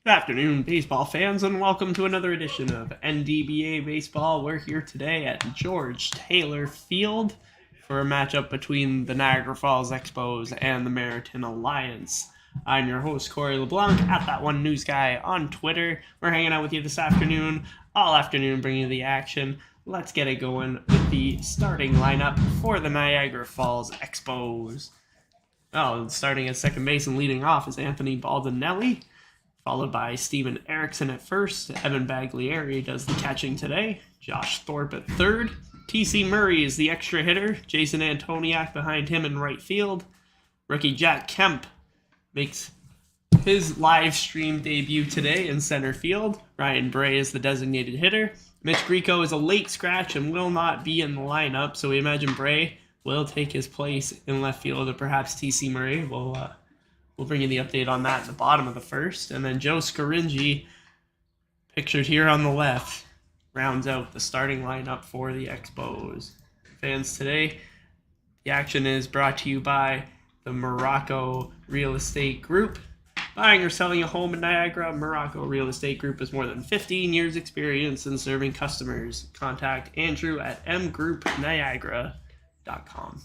Good afternoon, baseball fans, and welcome to another edition of NDBA Baseball. We're here today at George Taylor Field for a matchup between the Niagara Falls Expos and the Merritton Alliance. I'm your host, Corey LeBlanc, at That One News Guy on Twitter. We're hanging out with you this afternoon, all afternoon, bringing you the action. Let's get it going with the starting lineup for the Niagara Falls Expos. Starting at second base and leading off is Anthony Baldinelli, followed by Steven Erickson at first. Evan Baglieri does the catching today. Josh Thorpe at third. T.C. Murray is the extra hitter. Jason Antoniak behind him in right field. Rookie Jack Kemp makes his live stream debut today in center field. Ryan Bray is the designated hitter. Mitch Grieco is a late scratch and will not be in the lineup, so we imagine Bray will take his place in left field, or perhaps T.C. Murray will... We'll bring you the update on that at the bottom of the first. And then Joe Scaringi, pictured here on the left, rounds out the starting lineup for the Expos. Fans, today, the action is brought to you by the Muraco Real Estate Group. Buying or selling a home in Niagara, Muraco Real Estate Group has more than 15 years experience in serving customers. Contact Andrew at mgroupniagara.com.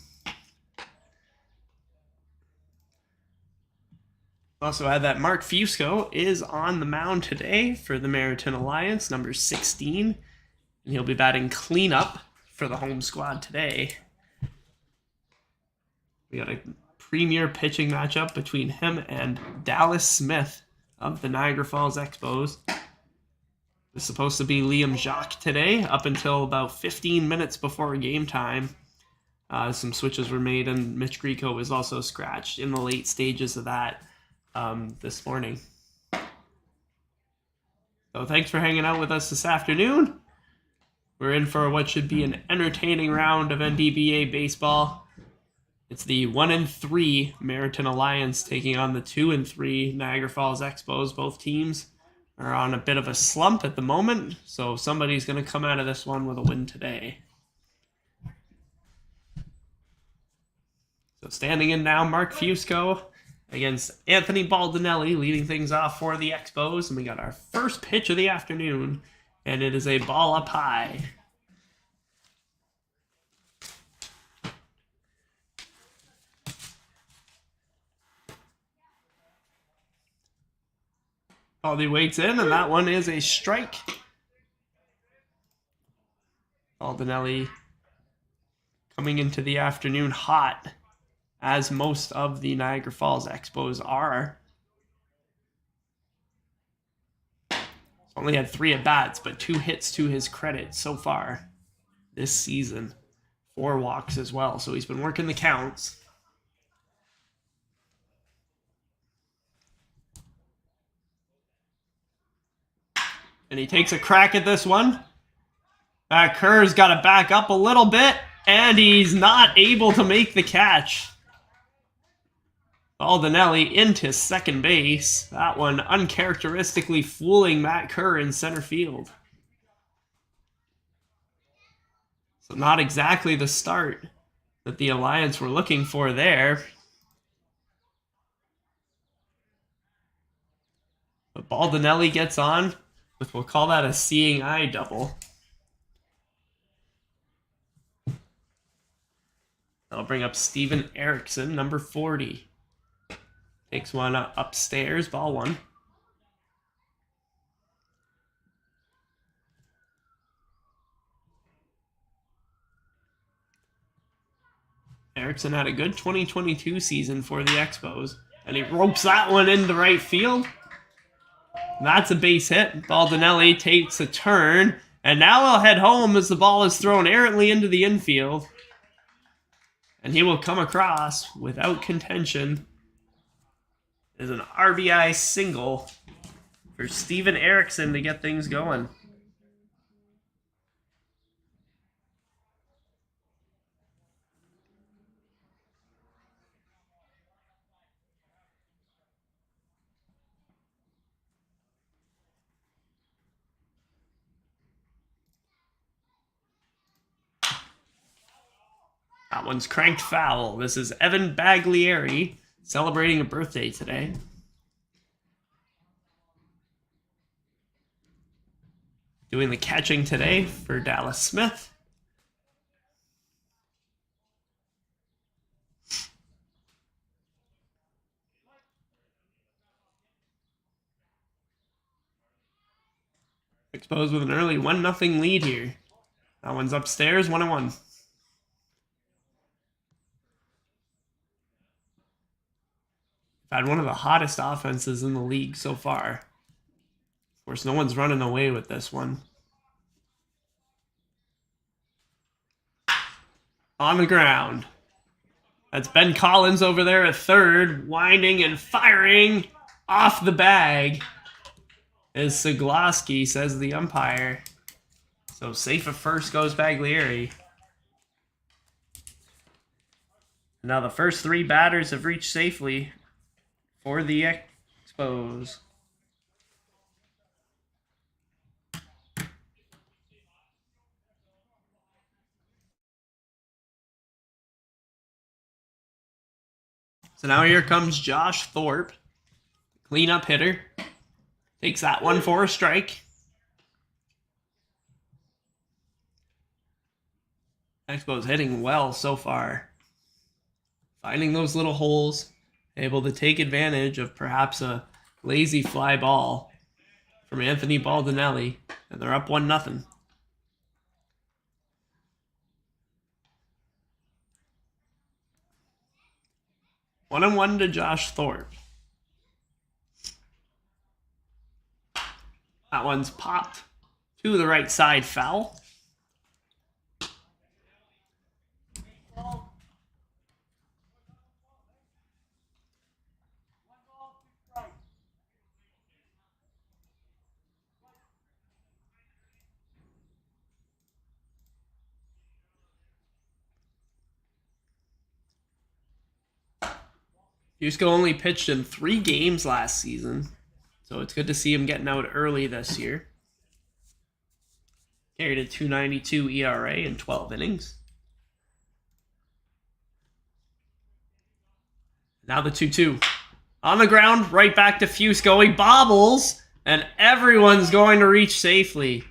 Also add that Mark Fusco is on the mound today for the Merritton Alliance, number 16, and he'll be batting cleanup for the home squad today. We got a premier pitching matchup between him and Dallas Smith of the Niagara Falls Expos. It's supposed to be Liam Jacques today, up until about 15 minutes before game time. Some switches were made, and Mitch Grieco was also scratched in the late stages of that. This morning. So thanks for hanging out with us this afternoon. We're in for what should be an entertaining round of NDBA baseball. It's the 1-3 Merritton Alliance taking on the 2-3 Niagara Falls Expos. Both teams are on a bit of a slump at the moment, so somebody's going to come out of this one with a win today. So standing in now, Mark Fusco against Anthony Baldinelli, leading things off for the Expos. And we got our first pitch of the afternoon, and it is a ball up high. Baldy waits in, and that one is a strike. Baldinelli coming into the afternoon hot, as most of the Niagara Falls Expos are. He's only had 3 at-bats, but 2 hits to his credit so far this season. 4 walks as well, so he's been working the counts. And he takes a crack at this one. Kerr's got to back up a little bit, and he's not able to make the catch. Baldinelli into second base. That one uncharacteristically fooling Matt Kerr in center field. So not exactly the start that the Alliance were looking for there. But Baldinelli gets on with, we'll call that a seeing eye double. That'll bring up Steven Erickson, number 40. Takes one upstairs, ball 1. Erickson had a good 2022 season for the Expos, and he ropes that one into right field. That's a base hit. Baldinelli takes a turn, and now he'll head home as the ball is thrown errantly into the infield. And he will come across without contention. Is an RBI single for Steven Erickson to get things going. That one's cranked foul. This is Evan Baglieri celebrating a birthday today. doing the catching today for Dallas Smith. Expos with an early 1-0 lead here. That one's upstairs, 1-1. Had one of the hottest offenses in the league so far. Of course, no one's running away with this one. On the ground. That's Ben Collins over there at third, winding and firing off the bag. Is Siglaski, says the umpire. So safe at first goes Baglieri. Now the first 3 batters have reached safely for the Expos. So now here comes Josh Thorpe, cleanup hitter. Takes that one for a strike. Expos hitting well so far. Finding those little holes, able to take advantage of perhaps a lazy fly ball from Anthony Baldinelli, and they're up 1-0. One and one to Josh Thorpe. That one's popped to the right side, foul. Fusco only pitched in 3 games last season, so it's good to see him getting out early this year. Carried a 2.92 ERA in 12 innings. Now the 2-2. On the ground, right back to Fusco. He bobbles, and everyone's going to reach safely.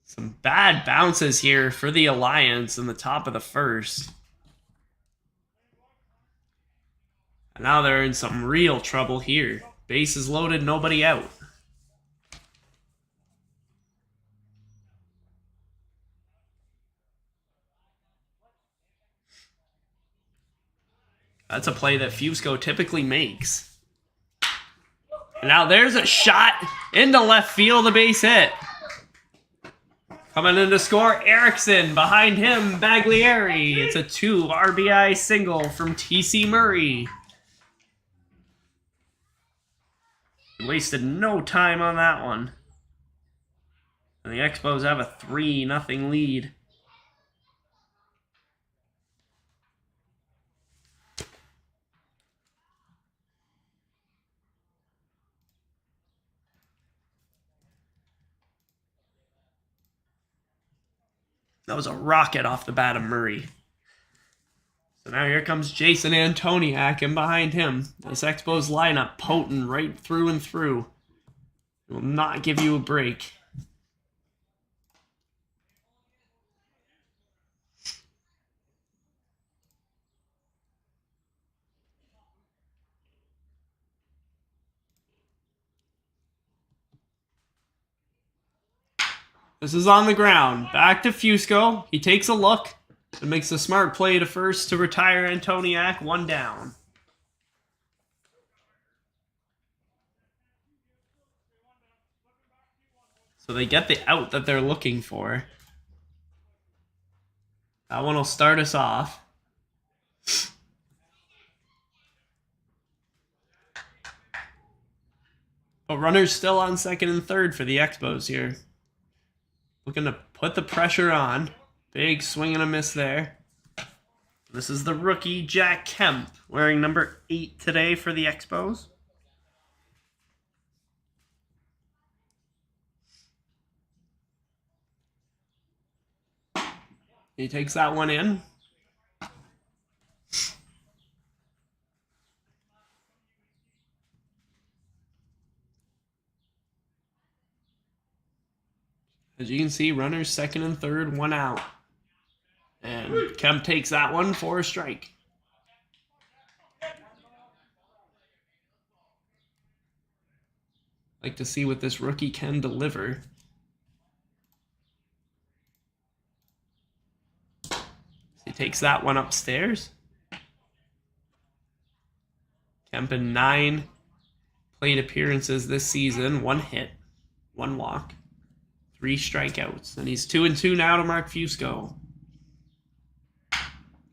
Some bad bounces here for the Alliance in the top of the first. And now they're in some real trouble here. Bases loaded, nobody out. That's a play that Fusco typically makes. And now there's a shot into left field, a base hit. Coming in to score, Erickson. Behind him, Baglieri. It's a 2 RBI single from T.C. Murray. Wasted no time on that one. And the Expos have a 3-0 lead. That was a rocket off the bat of Murray. So now here comes Jason Antoniak, and behind him, this Expos lineup, potent right through and through. It will not give you a break. This is on the ground. Back to Fusco. He takes a look and makes a smart play to first to retire Antoniak, 1 down. So they get the out that they're looking for. That one will start us off. But runners still on second and third for the Expos here. Looking to put the pressure on. Big swing and a miss there. This is the rookie Jack Kemp, wearing number 8 today for the Expos. He takes that one in. As you can see, runners second and third, one out. And Kemp takes that one for a strike. Like to see what this rookie can deliver. He takes that one upstairs. Kemp in 9 plate appearances this season, 1 hit, 1 walk, 3 strikeouts. And he's 2-2 now to Mark Fusco.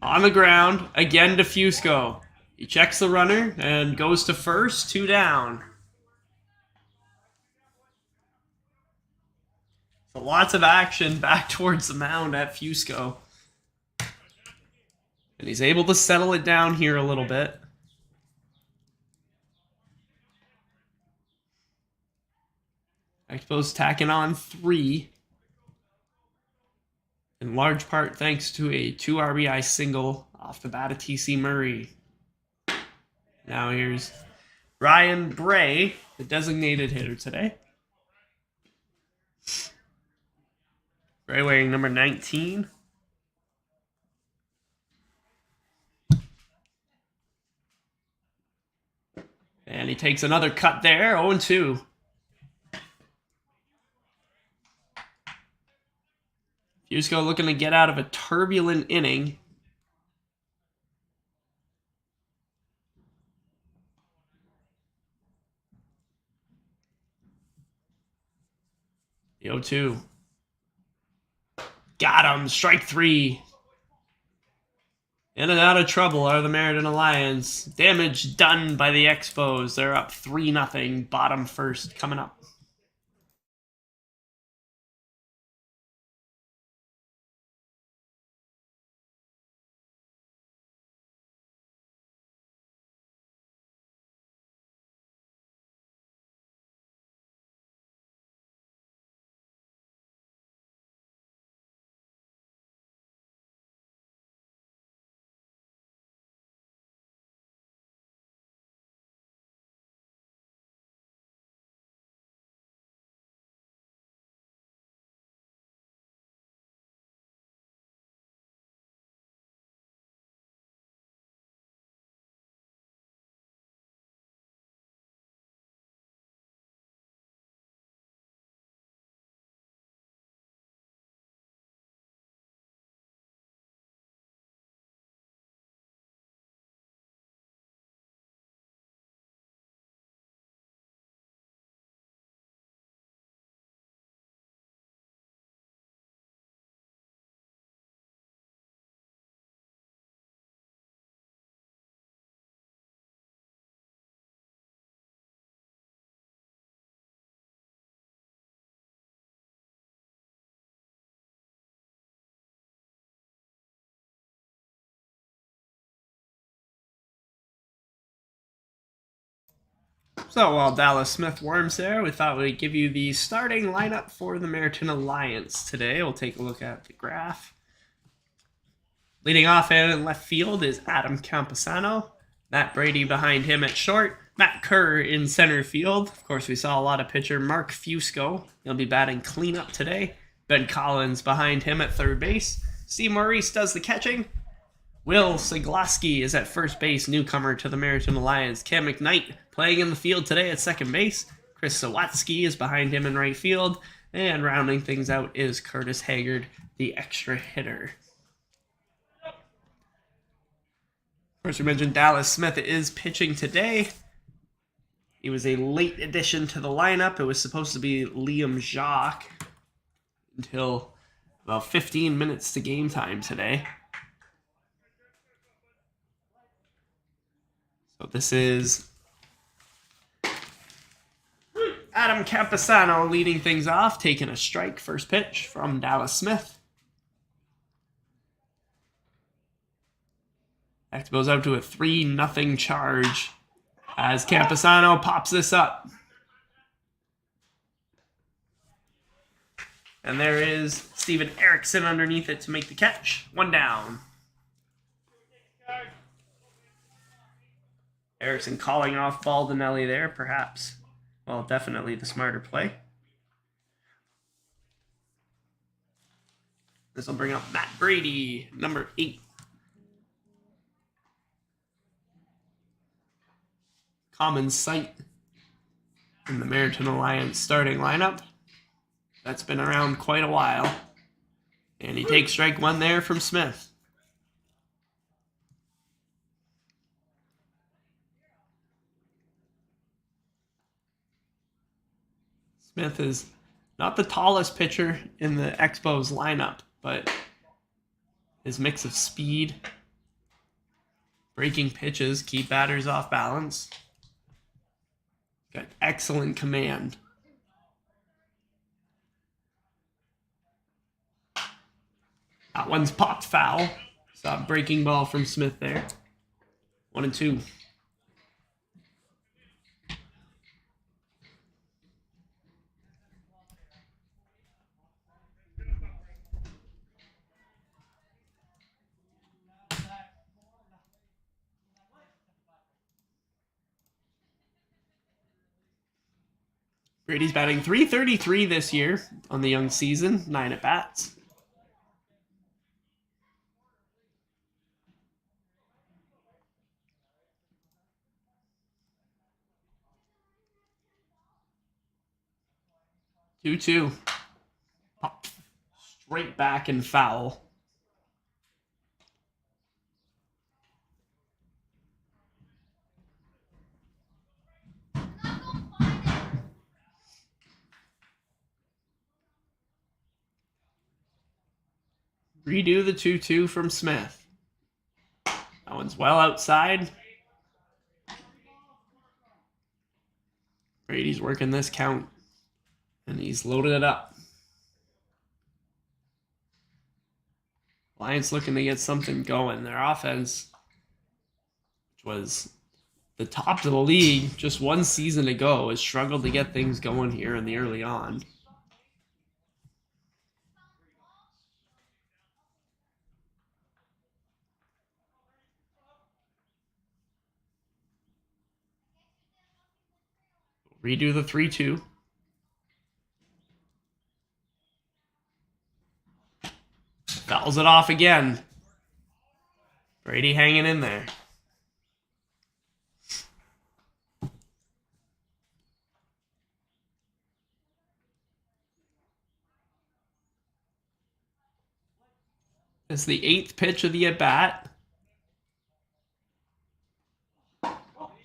On the ground, again to Fusco. He checks the runner and goes to first, 2 down. So lots of action back towards the mound at Fusco. And he's able to settle it down here a little bit. Expos tacking on 3. In large part thanks to a 2 RBI single off the bat of TC Murray. Now here's Ryan Bray, the designated hitter today. Bray wearing number 19. And he takes another cut there, 0-2. Fusco looking to get out of a turbulent inning. The 0-2. Got him. Strike 3. In and out of trouble are the Merritton Alliance. Damage done by the Expos. They're up 3-0. Bottom first coming up. So while Dallas Smith worms there, we thought we'd give you the starting lineup for the Merritton Alliance today. We'll take a look at the graph. Leading off in left field is Adam Camposano. Matt Brady behind him at short. Matt Kerr in center field. Of course, we saw a lot of pitcher Mark Fusco. He'll be batting cleanup today. Ben Collins behind him at third base. Steve Maurice does the catching. Will Siglaski is at first base, newcomer to the Merritton Alliance. Cam McKnight playing in the field today at second base. Chris Sawatsky is behind him in right field. And rounding things out is Curtis Haggard, the extra hitter. Of course, we mentioned Dallas Smith is pitching today. He was a late addition to the lineup. It was supposed to be Liam Jacques until about 15 minutes to game time today. So this is Adam Camposano leading things off, taking a strike, first pitch from Dallas Smith. Expos out to a 3-0 charge as Camposano pops this up. And there is Steven Erickson underneath it to make the catch. 1 down. Erickson calling off Baldinelli there, perhaps. Well, definitely the smarter play. This will bring up Matt Brady, number 8. Common sight in the Merritton Alliance starting lineup. That's been around quite a while. And he takes strike 1 there from Smith. Smith is not the tallest pitcher in the Expos lineup, but his mix of speed, breaking pitches, keep batters off balance. Got excellent command. That one's popped foul. Saw a breaking ball from Smith there. 1-2. Brady's batting .333 this year on the young season, 9 at-bats. Two. Pop. Straight back and foul. Redo the 2-2 from Smith. That one's well outside. Brady's working this count, and he's loaded it up. Lions looking to get something going. Their offense, which was the top of the league just one season ago, has struggled to get things going here in the early on. Redo the 3-2. Fouls it off again. Brady hanging in there. It's the 8th pitch of the at-bat.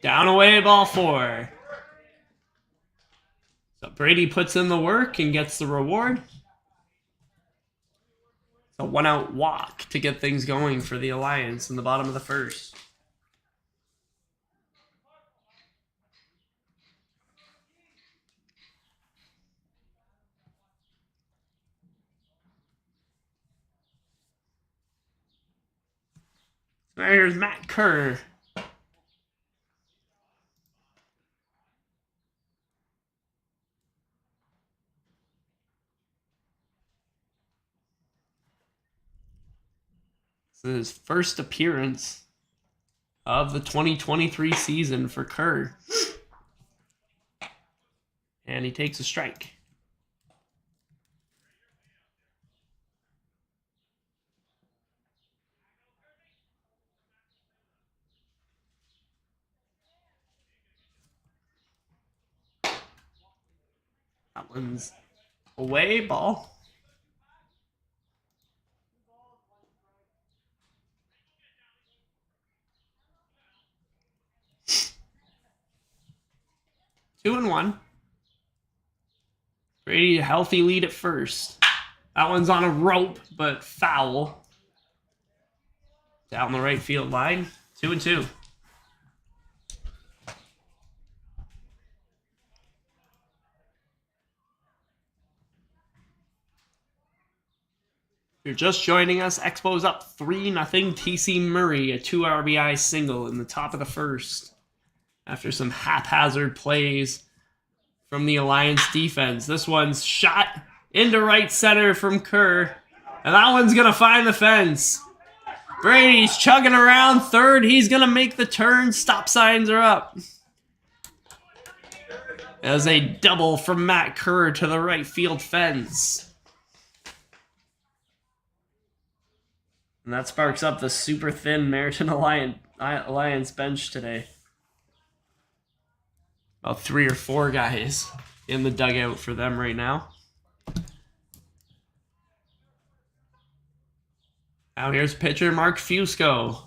Down away, ball 4. So Brady puts in the work and gets the reward. It's a 1-out walk to get things going for the Alliance in the bottom of the first. There's Matt Kerr. This is his first appearance of the 2023 season for Kerr. And he takes a strike. That one's away, ball. Two and 1. Brady, a healthy lead at first. That one's on a rope, but foul. Down the right field line. 2-2. You're just joining us. Expos up 3-0. TC Murray, a 2 RBI single in the top of the first. After some haphazard plays from the Alliance defense. This one's shot into right center from Kerr. And that one's going to find the fence. Brady's chugging around third. He's going to make the turn. Stop signs are up. As a double from Matt Kerr to the right field fence. And that sparks up the super thin Merritton Alliance bench today. About 3 or 4 guys in the dugout for them right now. Now here's pitcher Mark Fusco.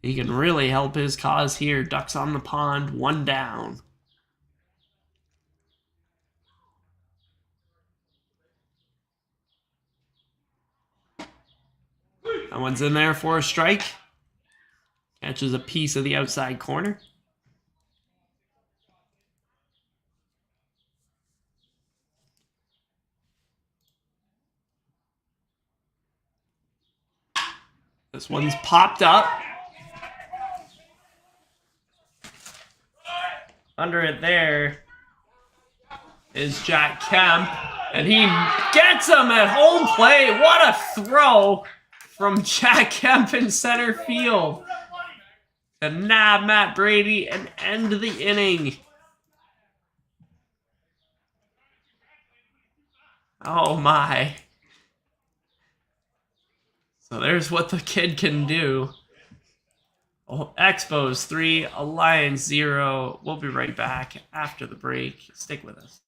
He can really help his cause here. Ducks on the pond, 1 down. That one's in there for a strike. Catches a piece of the outside corner. This one's popped up. Under it there is Jack Kemp. And he gets him at home plate. What a throw from Jack Kemp in center field to nab Matt Brady and end the inning. Oh my. So there's what the kid can do. Expos 3, Alliance 0. We'll be right back after the break. Stick with us.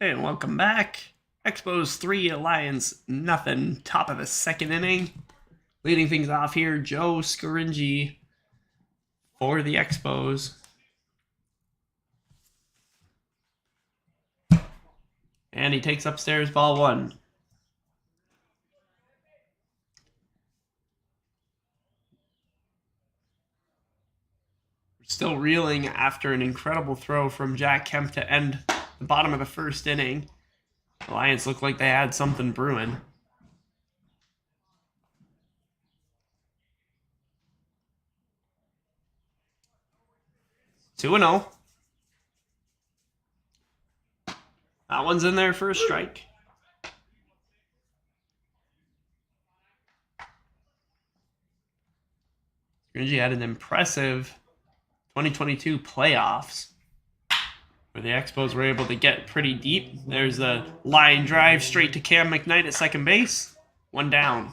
And welcome back. Expos 3, Alliance nothing. Top of the 2nd inning. Leading things off here, Joe Scaringi for the Expos. And he takes upstairs ball 1. We're still reeling after an incredible throw from Jack Kemp to end the bottom of the 1st inning. Alliance looked like they had something brewing. 2-0. That one's in there for a strike. Gringy had an impressive 2022 playoffs where the Expos were able to get pretty deep. There's a line drive straight to Cam McKnight at second base. One down.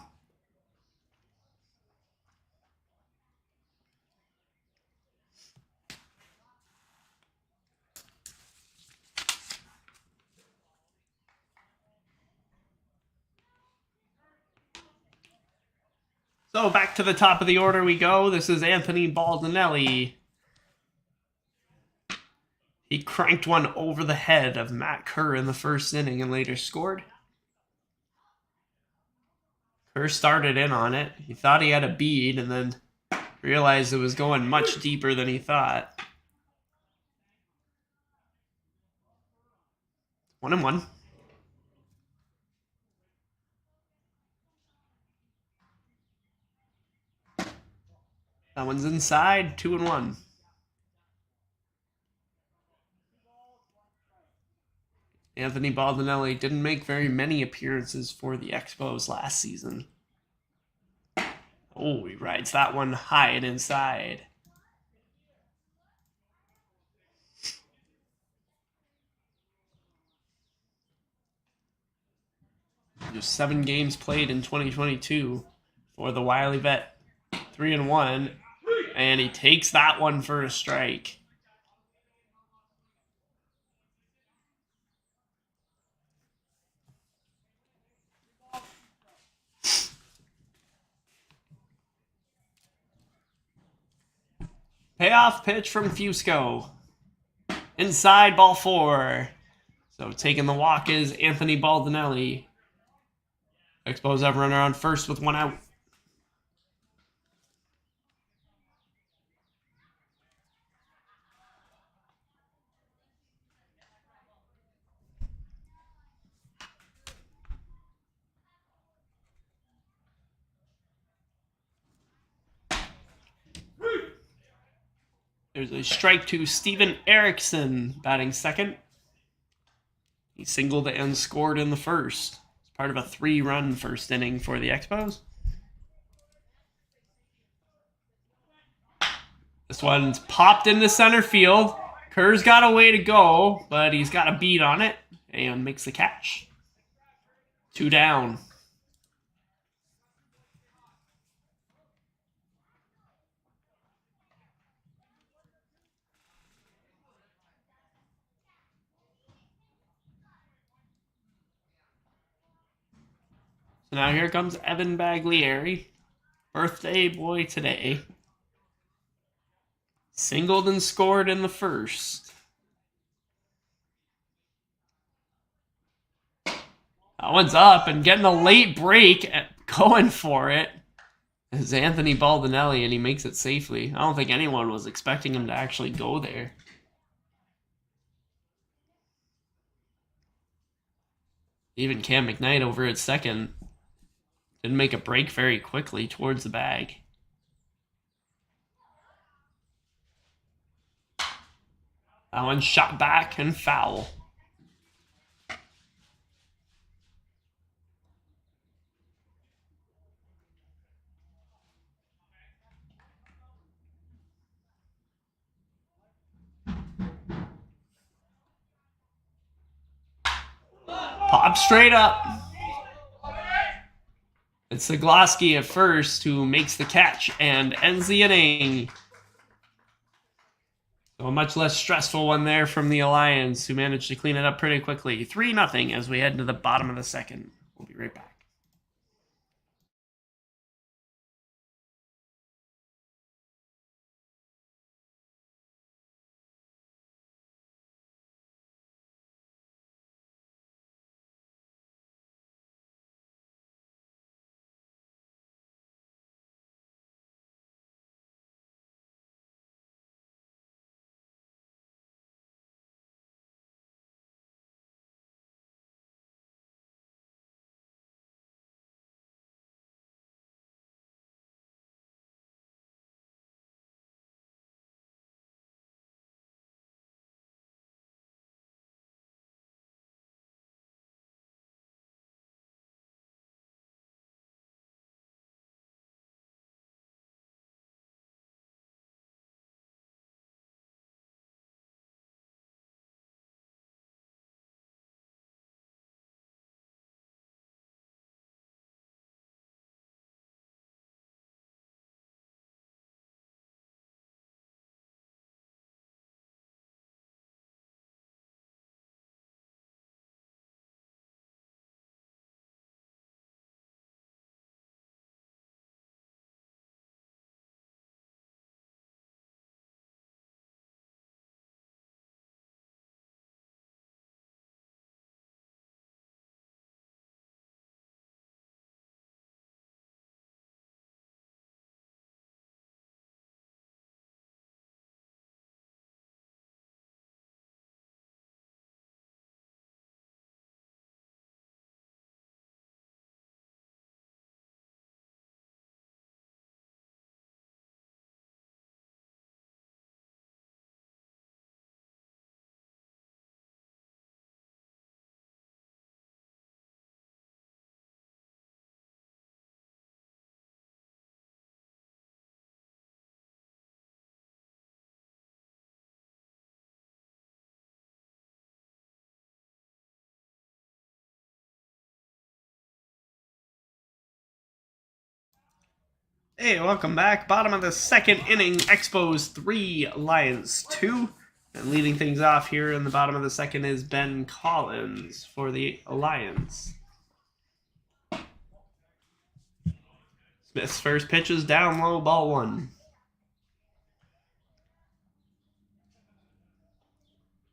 So back to the top of the order we go. This is Anthony Baldinelli. He cranked one over the head of Matt Kerr in the first inning and later scored. Kerr started in on it. He thought he had a bead and then realized it was going much deeper than he thought. 1-1. That one's inside. 2-1. Anthony Baldinelli didn't make very many appearances for the Expos last season. Oh, he rides that one high and inside. Just 7 games played in 2022 for the Wiley vet. 3-1. And he takes that one for a strike. Payoff pitch from Fusco. Inside, ball 4. So taking the walk is Anthony Baldinelli. Expos have runner on first with 1 out. There's a strike to Steven Erickson, batting second. He singled and scored in the first. It's part of a 3-run first inning for the Expos. This one's popped into center field. Kerr's got a way to go, but he's got a beat on it and makes the catch. 2 down. So now here comes Evan Baglieri. Birthday boy today. Singled and scored in the first. That one's up and getting a late break at going for it. Is Anthony Baldinelli, and he makes it safely. I don't think anyone was expecting him to actually go there. Even Cam McKnight over at second didn't make a break very quickly towards the bag. That one shot back and foul. Pop straight up. It's Zagloski at first who makes the catch and ends the inning. So a much less stressful one there from the Alliance, who managed to clean it up pretty quickly. 3-0 as we head into the bottom of the second. We'll be right back. Hey, welcome back. Bottom of the second inning, Expos 3, Alliance 2. And leading things off here in the bottom of the second is Ben Collins for the Alliance. Smith's first pitch is down low, ball 1.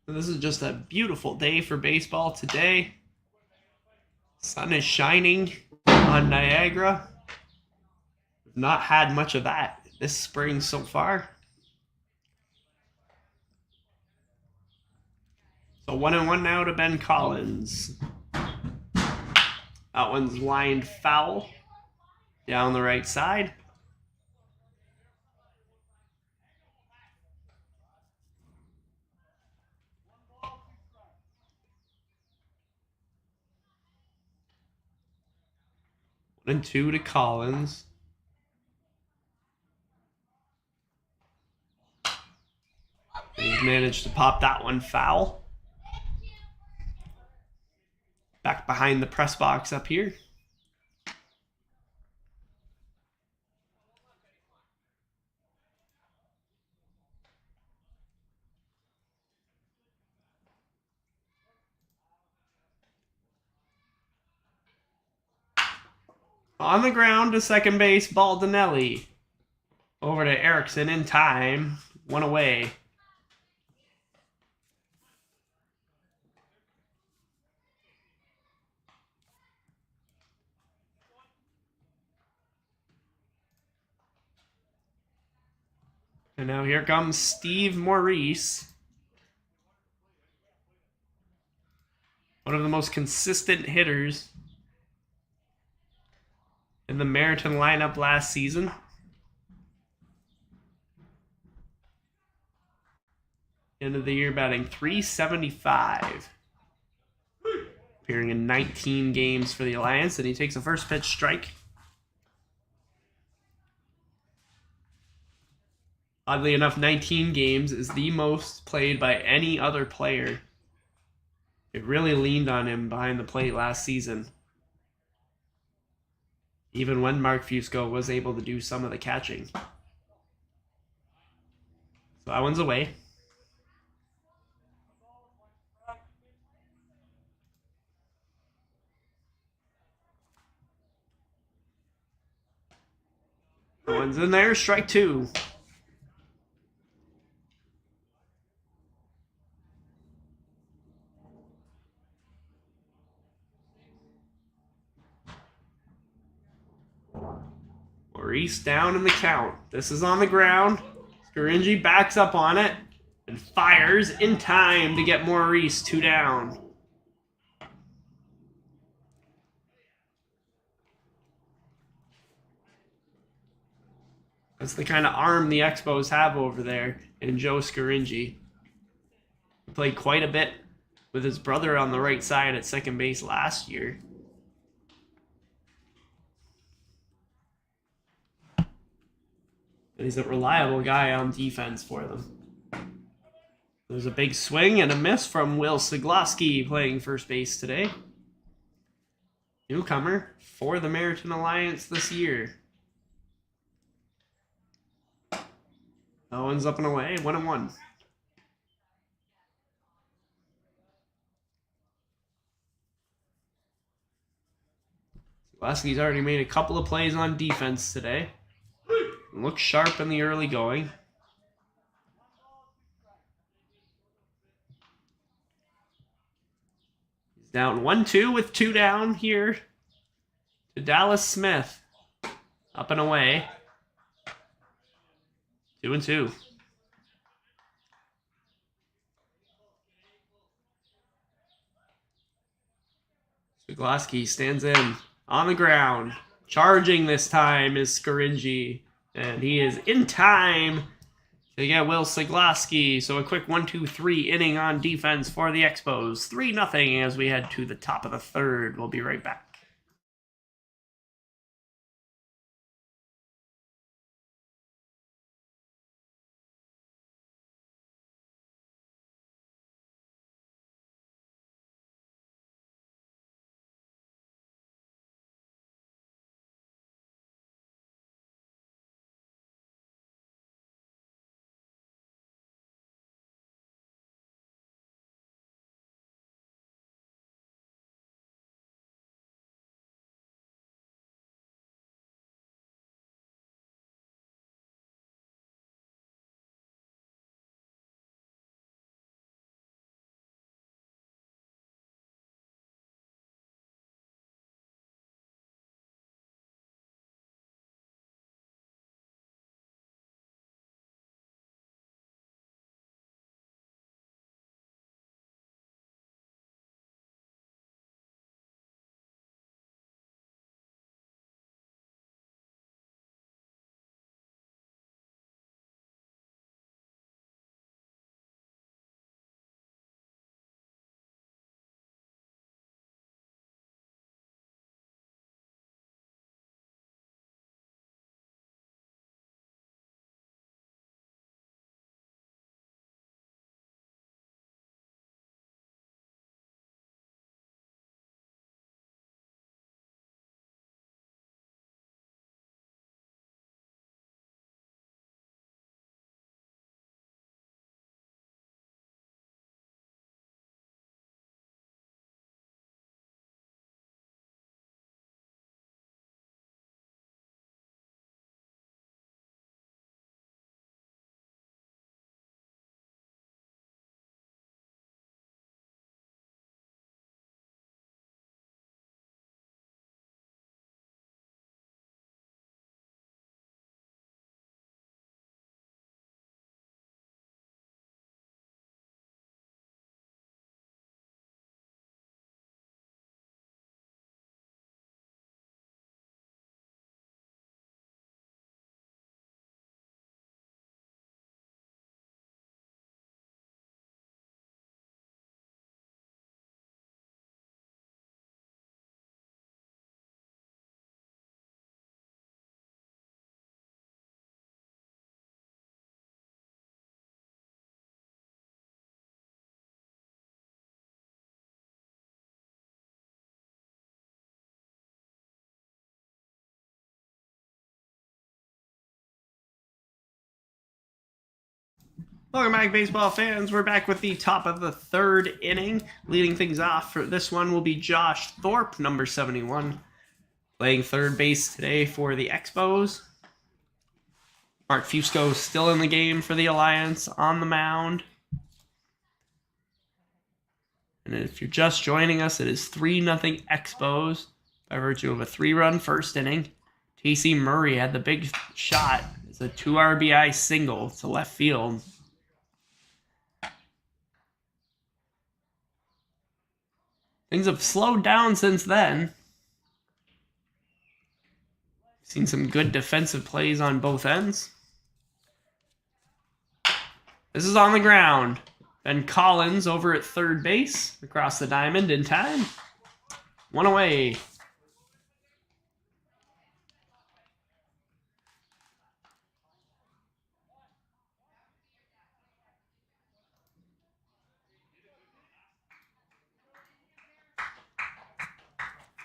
This is just a beautiful day for baseball today. Sun is shining on Niagara. We've not had much of that this spring so far. So 1-1 now to Ben Collins. That one's lined foul down the right side. And 2 to Collins. He's managed to pop that one foul. Back behind the press box up here. On the ground to second base, Baldinelli. Over to Erickson in time. One away. And now here comes Steve Maurice. One of the most consistent hitters in the Merritton lineup last season. End of the year batting .375. Appearing in 19 games for the Alliance, and he takes a first pitch strike. Oddly enough, 19 games is the most played by any other player. It really leaned on him behind the plate last season. Even when Mark Fusco was able to do some of the catching. So that one's away. That one's in there, strike 2. Maurice down in the count. This is on the ground. Scaringi backs up on it and fires in time to get Maurice 2 down. That's the kind of arm the Expos have over there in Joe Scaringi. He played quite a bit with his brother on the right side at second base last year. And he's a reliable guy on defense for them. There's a big swing and a miss from Will Sigloski playing first base today. Newcomer for the Merritton Alliance this year. Owens up and away, 1-1. Sigloski's already made a couple of plays on defense today. Looks sharp in the early going. He's down 1-2 with 2 down here to Dallas Smith. Up and away. 2-2. Sigloski stands in on the ground. Charging this time is Scaringi. And he is in time to get Will Sigloski. So a quick 1-2-3 inning on defense for the Expos. 3-0 as we head to the top of the third. We'll be right back. Welcome back, baseball fans. We're back with the top of the third inning. Leading things off for this one will be Josh Thorpe, number 71, playing third base today for the Expos. Mark Fusco still in the game for the Alliance on the mound. And if you're just joining us, it is 3-0 Expos by virtue of a 3-run first inning. T.C. Murray had the big shot. It's a 2 RBI single to left field. Things have slowed down since then. Seen some good defensive plays on both ends. This is on the ground. Ben Collins over at third base, across the diamond in time. One away.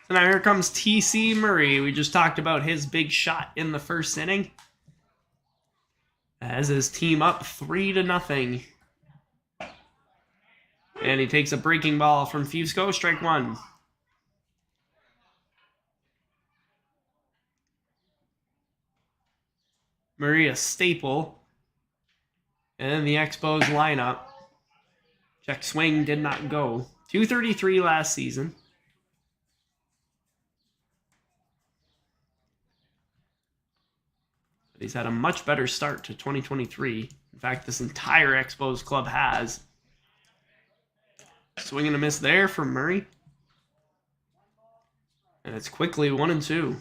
So now here comes T.C. Murray. We just talked about his big shot in the first inning. As his team up 3-0. And he takes a breaking ball from Fusco, strike one. Murray, a staple in the Expos lineup. Check swing did not go. 233 last season. He's had a much better start to 2023. In fact, this entire Expos club has. Swing and a miss there from Murray. And it's quickly 1-2.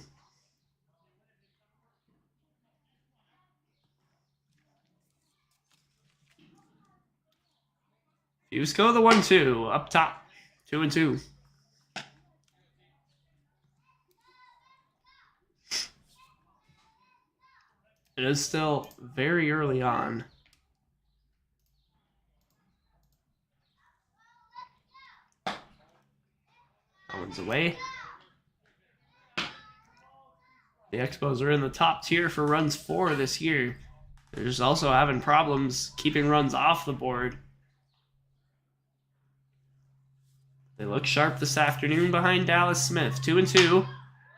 Fusco the 1-2 up top. 2-2. It is still very early on. That one's away. The Expos are in the top tier for runs for this year. They're just also having problems keeping runs off the board. They look sharp this afternoon behind Dallas Smith. 2-2.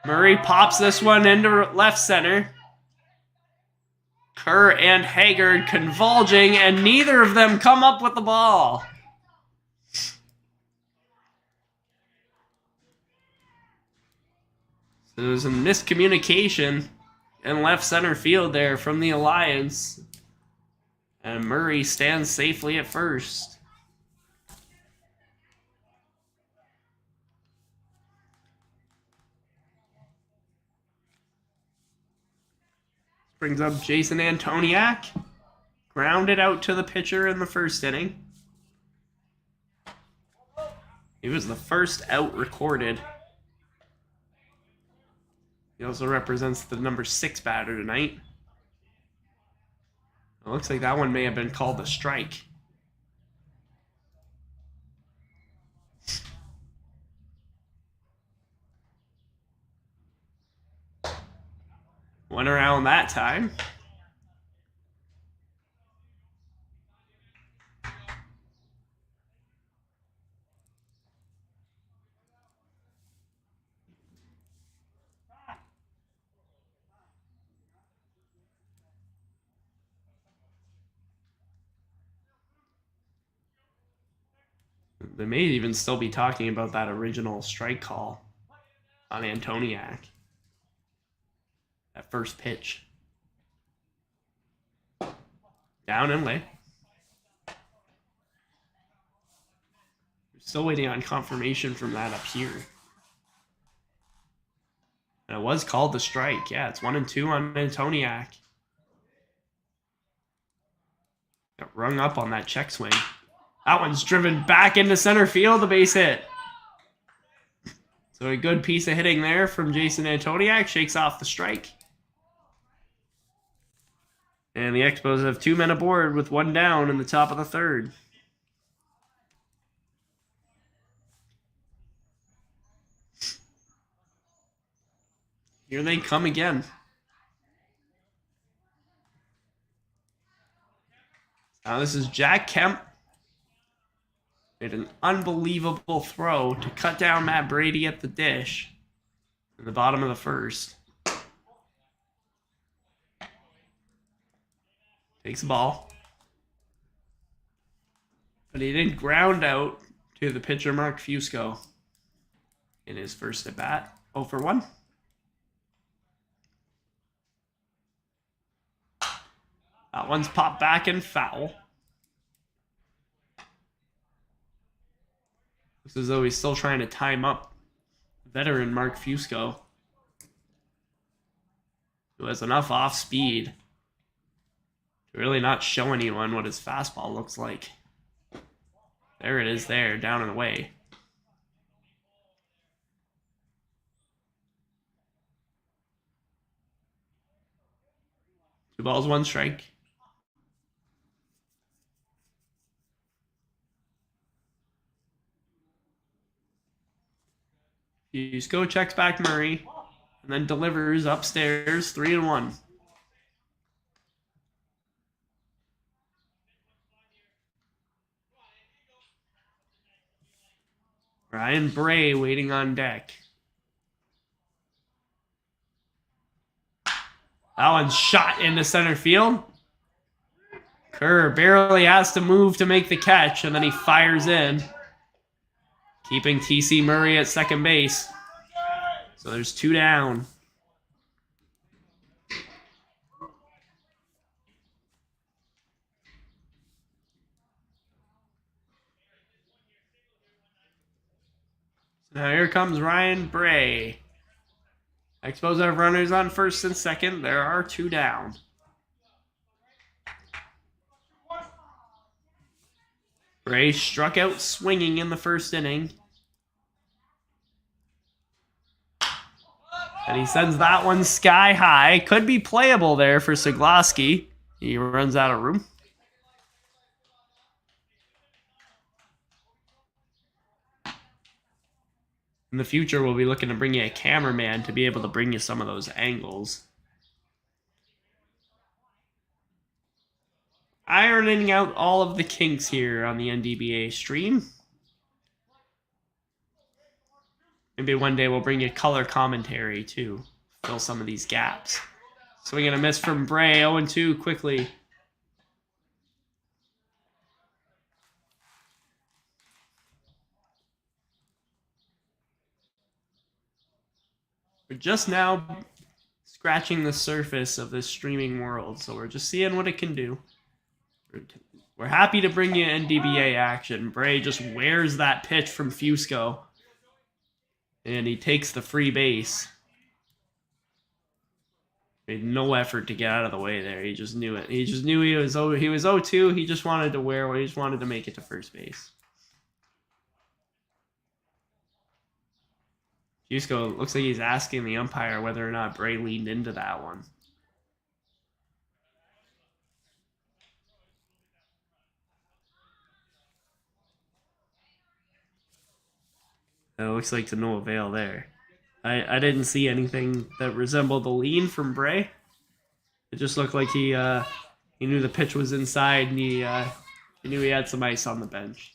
Murray pops this one into left center. Kerr and Haggard converging, and neither of them come up with the ball. So there's a miscommunication in left center field there from the Alliance. And Murray stands safely at first. Brings up Jason Antoniak. Grounded out to the pitcher in the first inning. He was the first out recorded. He also represents the number 6 batter tonight. It looks like that one may have been called a strike. Went around that time. They may even still be talking about that original strike call on Antoniak. That first pitch. Down and lay. Still waiting on confirmation from that up here. And it was called the strike. Yeah, it's 1-2 on Antoniak. Got rung up on that check swing. That one's driven back into center field, the base hit. So a good piece of hitting there from Jason Antoniak. Shakes off the strike. And the Expos have 2 men aboard with 1 down in the top of the third. Here they come again. Now this is Jack Kemp. Made an unbelievable throw to cut down Matt Brady at the dish in the bottom of the first. Takes the ball. But he did ground out to the pitcher Mark Fusco in his first at bat. 0 for 1. That one's popped back and foul. Looks as though he's still trying to time up veteran Mark Fusco, who has enough off speed to really not show anyone what his fastball looks like. There it is there, down and away. Two balls, one strike. Fusco checks back Murray and then delivers upstairs, 3-1. Ryan Bray waiting on deck. That one's shot into center field. Kerr barely has to move to make the catch, and then he fires in, keeping TC Murray at second base. So there's 2 down. Now here comes Ryan Bray. Expos have runners on first and second. There are 2 down. Bray struck out swinging in the first inning. And he sends that one sky high. Could be playable there for Sigloski. He runs out of room. In the future, we'll be looking to bring you a cameraman to be able to bring you some of those angles. Ironing out all of the kinks here on the NDBA stream. Maybe one day we'll bring you color commentary too. Fill some of these gaps. Swing and a miss from Bray. 0-2 quickly. We're just now scratching the surface of this streaming world, so we're just seeing what it can do. We're happy to bring you NDBA action. Bray just wears that pitch from Fusco, and he takes the free base. Made no effort to get out of the way there. He just knew it. He just knew he was 0-2. He just wanted to wear. He just wanted to make it to first base. Fusco looks like he's asking the umpire whether or not Bray leaned into that one. It looks like to no avail there. I didn't see anything that resembled a lean from Bray. It just looked like he knew the pitch was inside, and he knew he had some ice on the bench.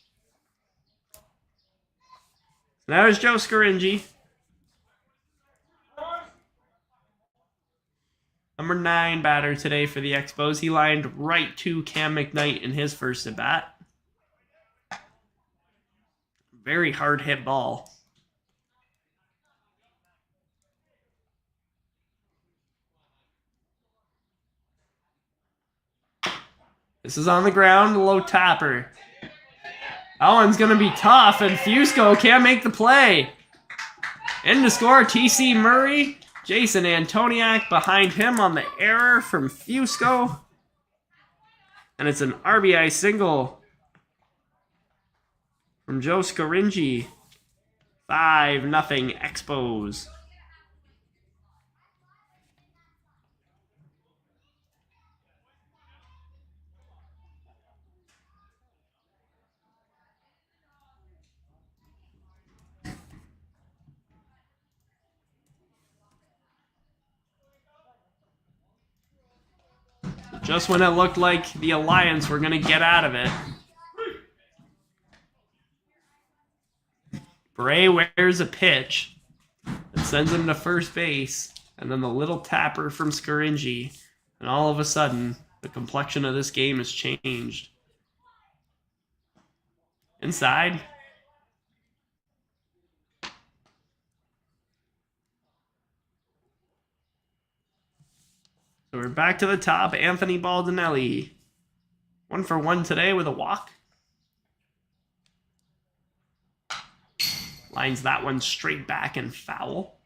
Now is Joe Scaringi. Number 9 batter today for the Expos. He lined right to Cam McKnight in his first at bat. Very hard hit ball. This is on the ground, low tapper. That one's going to be tough, and Fusco can't make the play. In to score, TC Murray. Jason Antoniak behind him on the error from Fusco. And it's an RBI single from Joe Scaringi. 5-0 Expos. just when it looked like the Alliance were going to get out of it. Bray wears a pitch that sends him to first base, and then the little tapper from Scaringi, and all of a sudden, the complexion of this game has changed. Inside. So we're back to the top. Anthony Baldinelli. 1 for 1 today with a walk. Lines that one straight back and foul.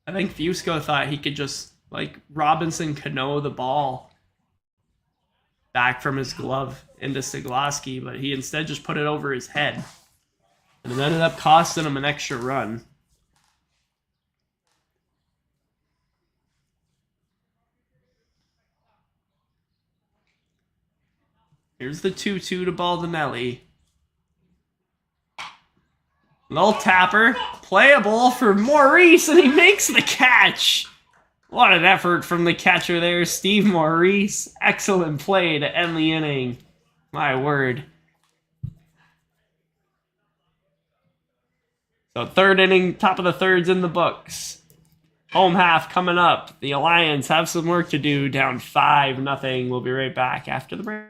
I think Fusco thought he could just, like, Robinson Cano the ball back from his glove into Siglaski, but he instead just put it over his head. And it ended up costing him an extra run. Here's the 2-2 to Baldinelli. Little tapper, playable for Maurice, and he makes the catch. What an effort from the catcher there, Steve Maurice. Excellent play to end the inning. My word. So third inning, top of the third's in the books. Home half coming up. The Alliance have some work to do, down 5-0. We'll be right back after the break.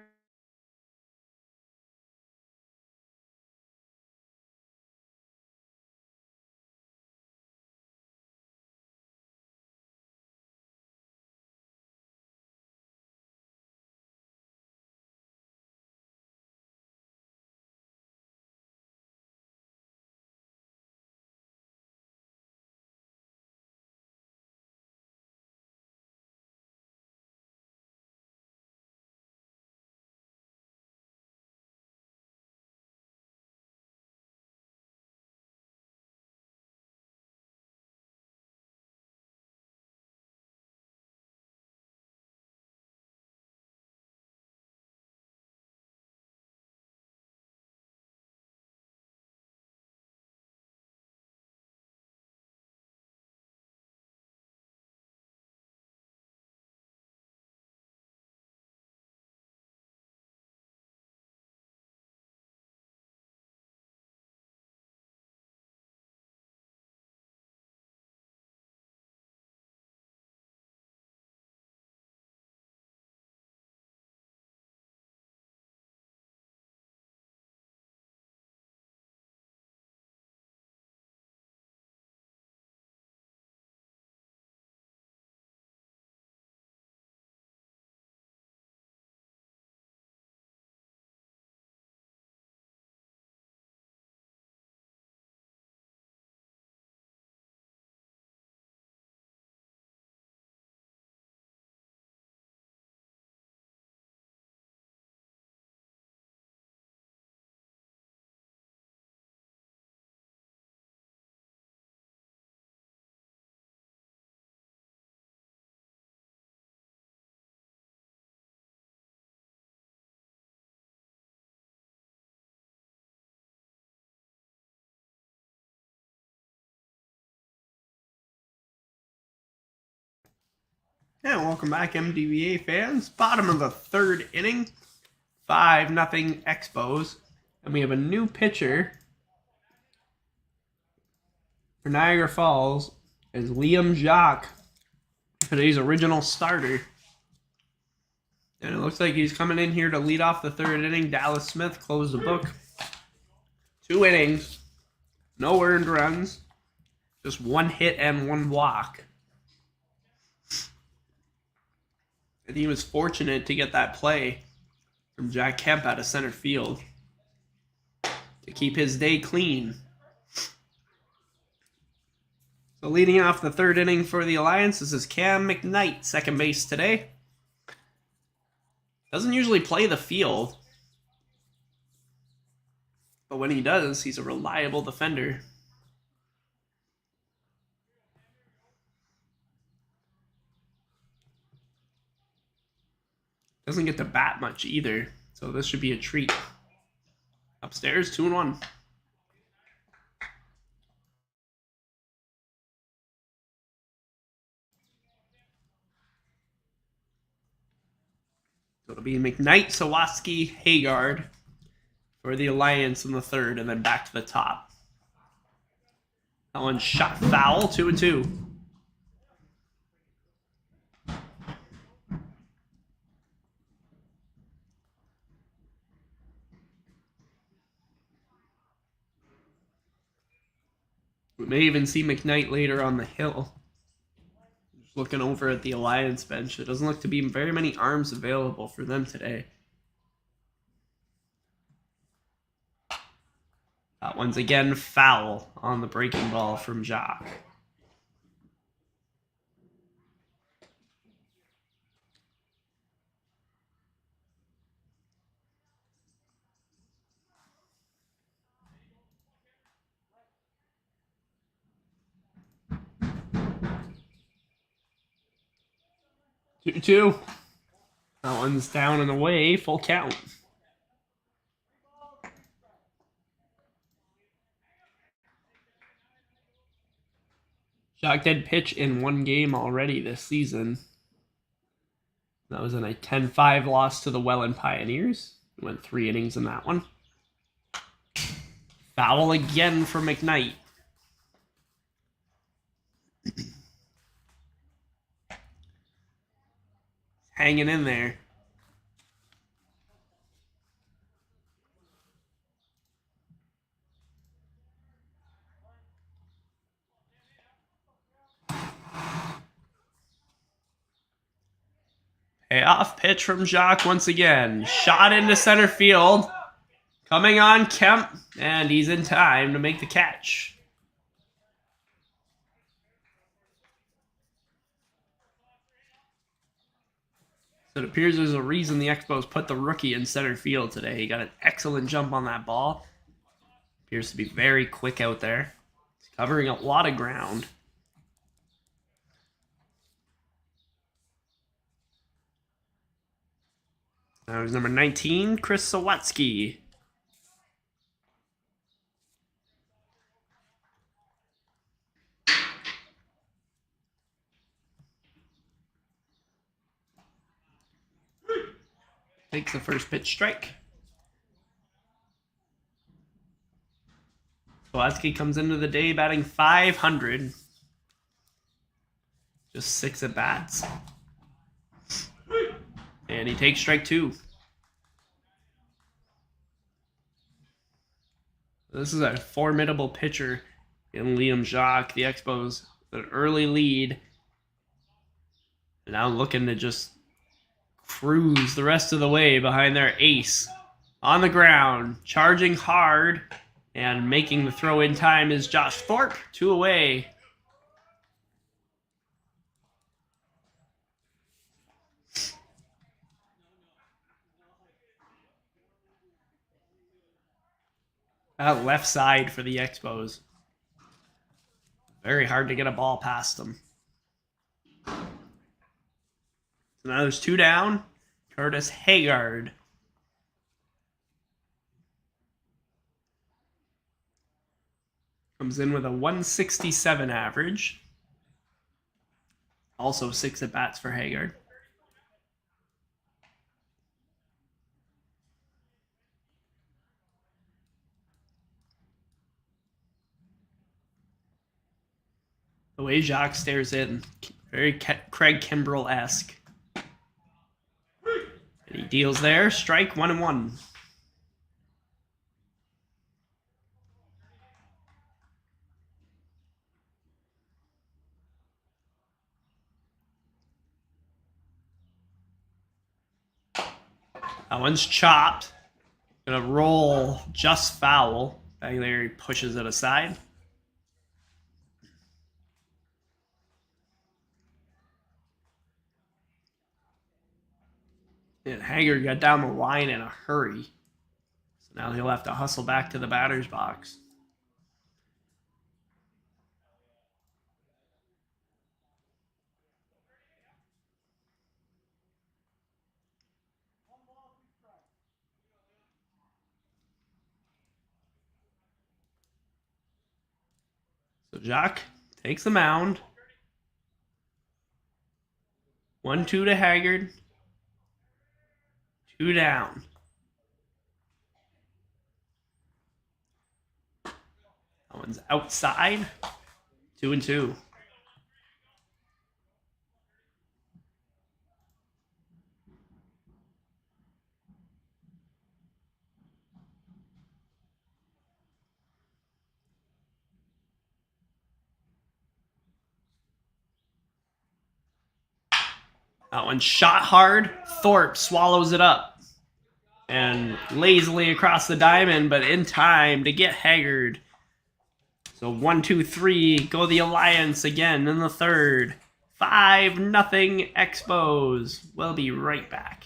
And welcome back, NDBA fans. Bottom of the third inning. 5-0 Expos. And we have a new pitcher for Niagara Falls as Liam Jacques, today's original starter. And it looks like he's coming in here to lead off the third inning. Dallas Smith closed the book. 2 innings. No earned runs. Just 1 hit and 1 walk. And he was fortunate to get that play from Jack Kemp out of center field to keep his day clean. So leading off the third inning for the Alliance, this is Cam McKnight, second base today. Doesn't usually play the field, but when he does, he's a reliable defender. Doesn't get to bat much either, so this should be a treat. Upstairs, 2-1. So it'll be McKnight, Sawatsky, Haggard for the Alliance in the third, and then back to the top. That one shot foul, 2-2. We may even see McKnight later on the hill. Just looking over at the Alliance bench, it doesn't look to be very many arms available for them today. That one's again foul on the breaking ball from Jacques. Two. That one's down and away, full count. Jacques did pitch in one game already this season. That was in a 10-5 loss to the Welland Pioneers. We went 3 innings in that one. Foul again for McKnight. Hanging in there. Payoff pitch from Jacques once again. Shot into center field. Coming on Kemp, and he's in time to make the catch. So it appears there's a reason the Expos put the rookie in center field today. He got an excellent jump on that ball. Appears to be very quick out there. He's covering a lot of ground. Now here's number 19, Chris Sawatsky. Takes the first pitch strike. Sawatsky comes into the day batting .500. Just 6 at bats. And he takes strike 2. This is a formidable pitcher in Liam Jacques. The Expos, an early lead. And now looking to just cruise the rest of the way behind their ace. On the ground, charging hard, and making the throw in time is Josh Thorpe. 2 away. Out left side for the Expos. Very hard to get a ball past them. So now there's 2 down. Curtis Haggard. Comes in with a 167 average. Also 6 at bats for Haggard. The way Jacques stares in, very Craig Kimbrell-esque. And he deals there, strike 1-1. That one's chopped. Gonna roll just foul. Back there, he pushes it aside. And Haggard got down the line in a hurry. So now he'll have to hustle back to the batter's box. Jacques takes the mound. 1-2 to Haggard. 2 down. That one's outside. 2-2. That one shot hard. Thorpe swallows it up and lazily across the diamond, but in time to get Haggard. So 1-2-3, go the Alliance again in the third. 5-0 Expos. We'll be right back.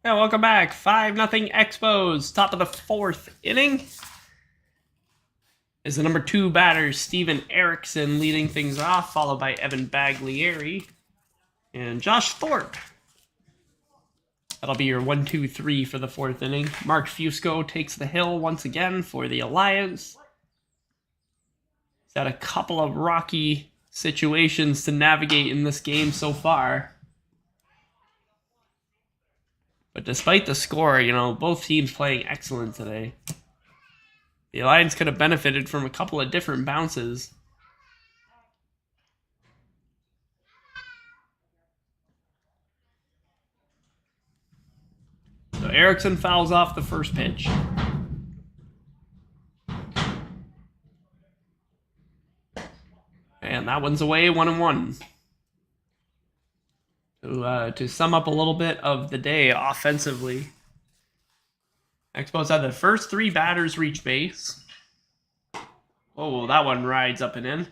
Yeah, welcome back. 5-0 Expos. Top of the fourth inning. Is the number 2 batter, Steven Erickson, leading things off, followed by Evan Baglieri and Josh Thorpe. That'll be your 1-2-3 for the fourth inning. Mark Fusco takes the hill once again for the Alliance. He's had a couple of rocky situations to navigate in this game so far. But despite the score, both teams playing excellent today. The Alliance could have benefited from a couple of different bounces. So Erickson fouls off the first pitch. And that one's away, 1-1. To sum up a little bit of the day offensively, Expos had the first 3 batters reach base. Oh, that one rides up and in.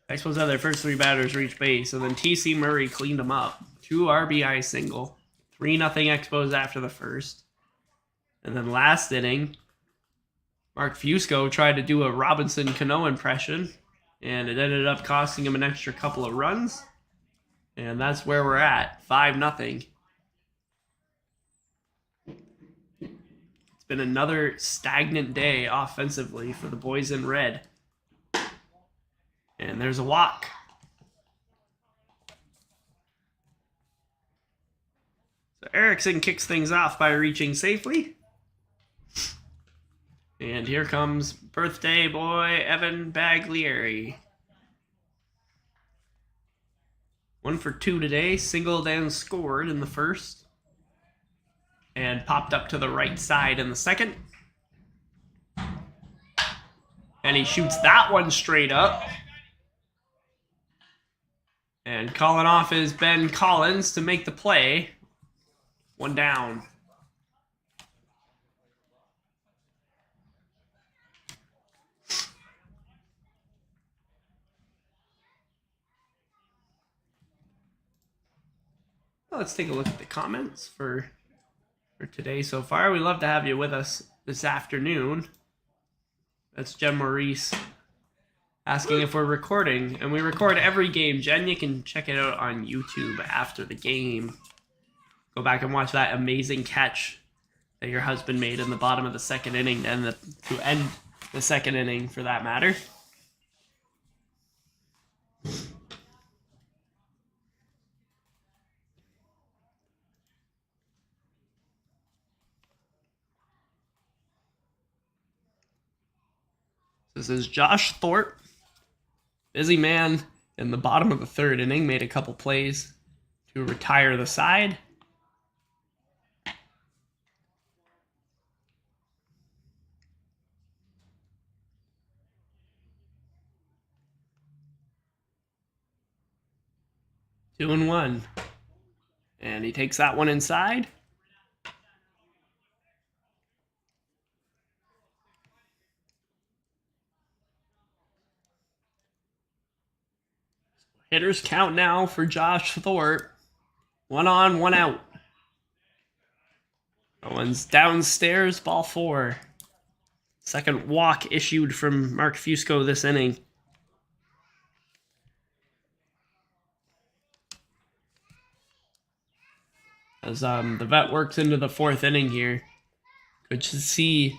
Expos had their first 3 batters reach base, and then T.C. Murray cleaned them up. 2 RBI single. 3-0 Expos after the first. And then last inning, Mark Fusco tried to do a Robinson Cano impression, and it ended up costing him an extra couple of runs. And that's where we're at, 5-0. It's been another stagnant day offensively for the boys in red. And there's a walk. So Erickson kicks things off by reaching safely. And here comes birthday boy Evan Baglieri. 1 for 2 today, singled and scored in the first. And popped up to the right side in the second. And he shoots that one straight up. And calling off is Ben Collins to make the play. 1 down. Let's take a look at the comments for today so far. We'd love to have you with us this afternoon. That's Jen Maurice asking if we're recording. And we record every game. Jen, you can check it out on YouTube after the game. Go back and watch that amazing catch that your husband made in the bottom of the second inning and to end the second inning for that matter. This is Josh Thorpe. Busy man in the bottom of the third inning. Made a couple plays to retire the side. Two and one. And he takes that one inside. Hitters count now for Josh Thorpe. 1 on, 1 out. That one's downstairs, ball 4. Second walk issued from Mark Fusco this inning. As the vet works into the 4th inning here. Good to see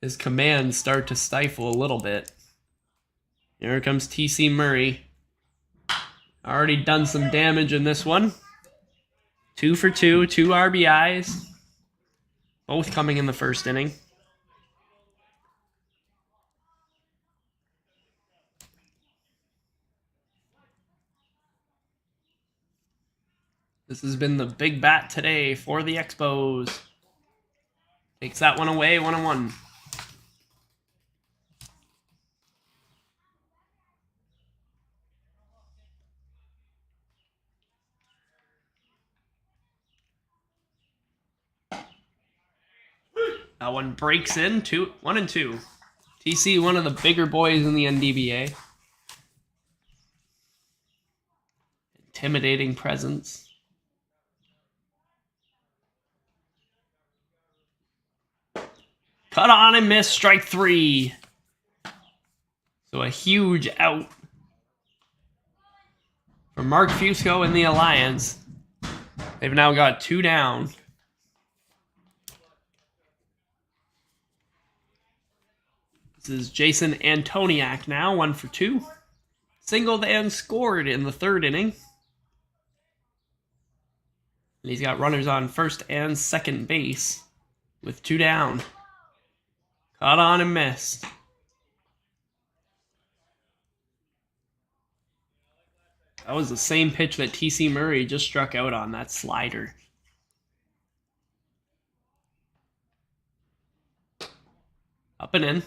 his command start to stifle a little bit. Here comes T.C. Murray. Already done some damage in this one. 2 for 2, 2 RBIs. Both coming in the first inning. This has been the big bat today for the Expos. Takes that one away, 1-1. That one breaks in, 1-2. TC, one of the bigger boys in the NDBA. Intimidating presence. Cut on and miss, strike 3. So a huge out for Mark Fusco and the Alliance. They've now got 2 down. This is Jason Antoniak now, 1 for 2. Singled and scored in the 3rd inning. And he's got runners on first and second base with 2 down. Caught on and missed. That was the same pitch that T.C. Murray just struck out on, that slider. Up and in.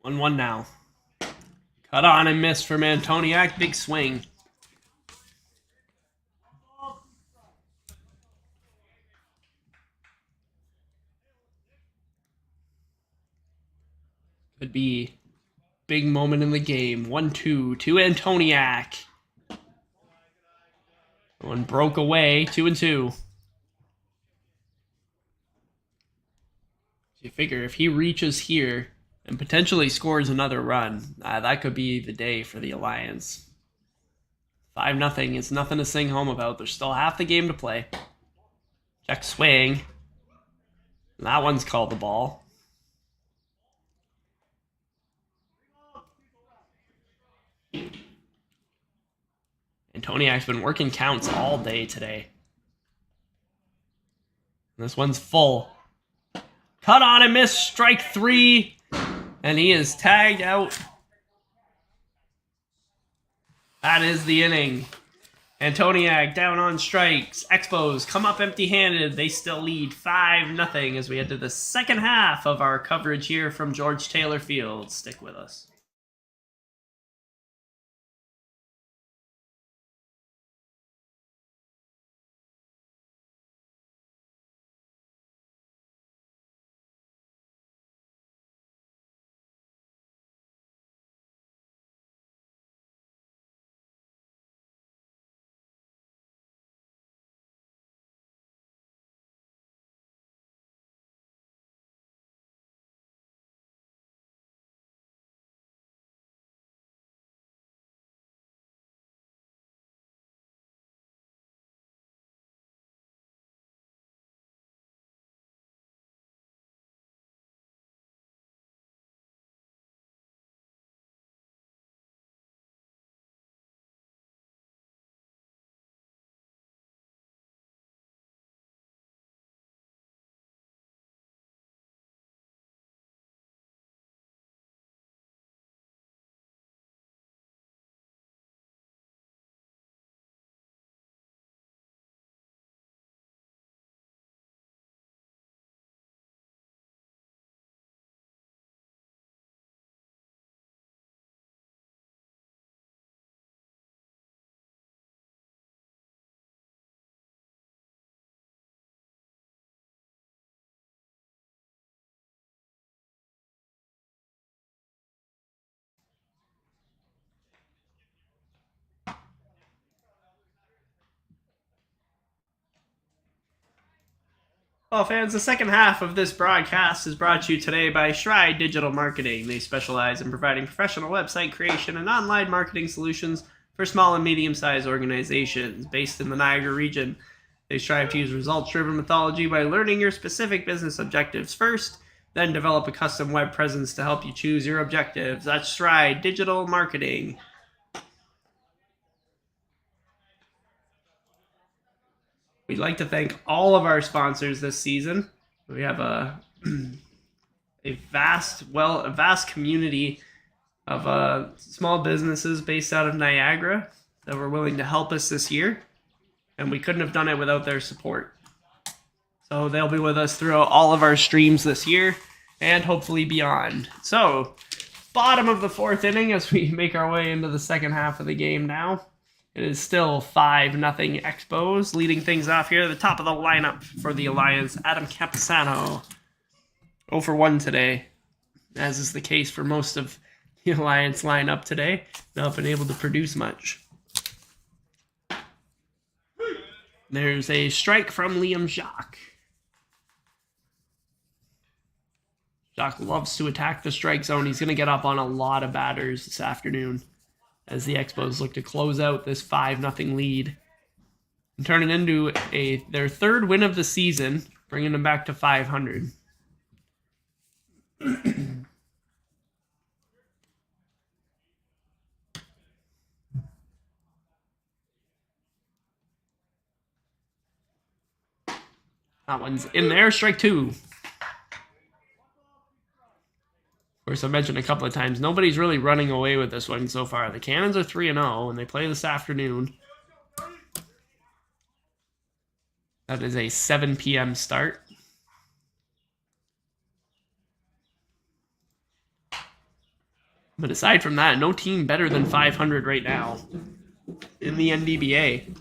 One now. Cut on and missed from Antoniak. Big swing. Could be big moment in the game. 1-2 to Antoniak. One broke away. 2-2. You figure if he reaches here and potentially scores another run, that could be the day for the Alliance. 5-0 is nothing to sing home about. There's still half the game to play. Check swing. And that one's called the ball. Antoniak's been working counts all day today. This one's full. Cut on and miss, strike 3. And he is tagged out. That is the inning. Antoniak down on strikes. Expos come up empty-handed. They still lead 5-0 as we head to the second half of our coverage here from George Taylor Field. Stick with us. Well, fans, the second half of this broadcast is brought to you today by Stride Digital Marketing. They specialize in providing professional website creation and online marketing solutions for small and medium-sized organizations based in the Niagara region. They strive to use results-driven methodology by learning your specific business objectives first, then develop a custom web presence to help you choose your objectives. That's Stride Digital Marketing. We'd like to thank all of our sponsors this season. We have a vast community of small businesses based out of Niagara that were willing to help us this year, and we couldn't have done it without their support. So they'll be with us throughout all of our streams this year and hopefully beyond. So, bottom of the 4th inning as we make our way into the second half of the game now. It is still 5-0 Expos. Leading things off here, the top of the lineup for the Alliance, Adam Camposano. 0 for 1 today, as is the case for most of the Alliance lineup today. Not been able to produce much. There's a strike from Liam Jacques. Jacques loves to attack the strike zone. He's going to get up on a lot of batters this afternoon as the Expos look to close out this 5-0 lead and turn it into their 3rd win of the season, bringing them back to 500. That one's in there, strike 2. Of course, I mentioned a couple of times, nobody's really running away with this one so far. The Cannons are 3-0, and they play this afternoon. That is a 7 p.m. start. But aside from that, no team better than 500 right now in the NDBA.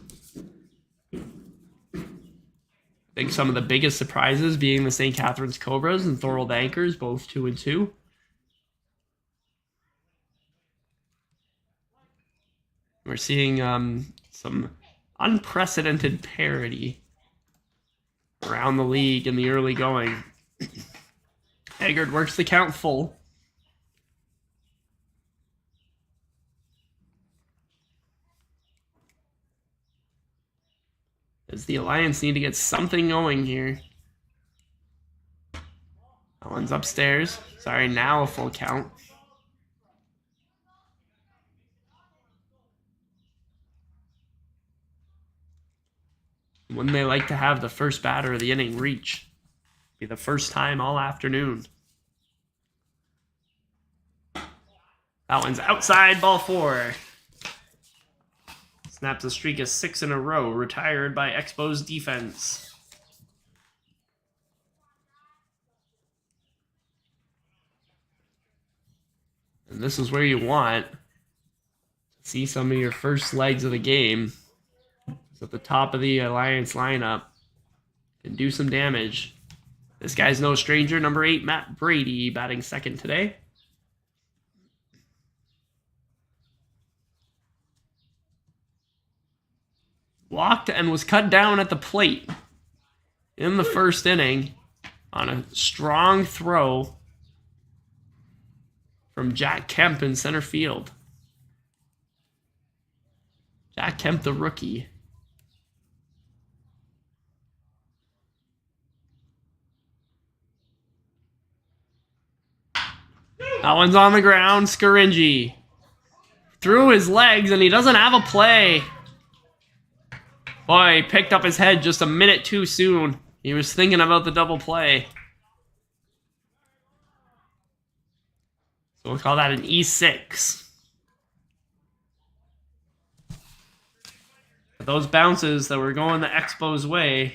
I think some of the biggest surprises being the St. Catharines Cobras and Thorold Anchors, both 2-2. We're seeing some unprecedented parity around the league in the early going. Haggard works the count full. As the Alliance need to get something going here. That one's upstairs. Sorry, now a full count. Wouldn't they like to have the first batter of the inning reach? Be the first time all afternoon. That one's outside, ball 4. Snaps a streak of 6 in a row, retired by Expos defense. And this is where you want to see some of your first legs of the game. It's at the top of the Alliance lineup. Can do some damage. This guy's no stranger. Number 8, Matt Brady, batting second today. Walked and was cut down at the plate in the first inning on a strong throw from Jack Kemp in center field. Jack Kemp, the rookie. That one's on the ground. Scaringi threw his legs, and he doesn't have a play. Boy, he picked up his head just a minute too soon. He was thinking about the double play. So we'll call that an E6. Those bounces that were going the Expos' way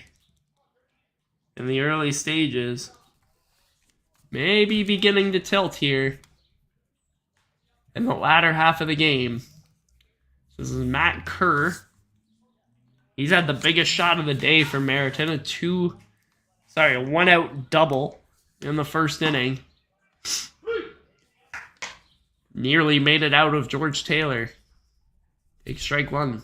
in the early stages may be beginning to tilt here in the latter half of the game. This is Matt Kerr. He's had the biggest shot of the day for Merritton. A 1-out double in the first inning. Nearly made it out of George Taylor. Take strike 1.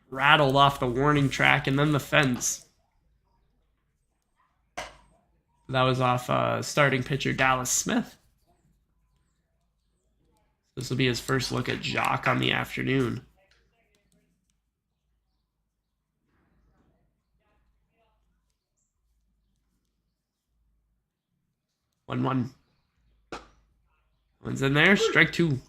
Rattled off the warning track and then the fence. That was off starting pitcher Dallas Smith. This will be his first look at Jock on the afternoon. One. One's in there. Strike 2.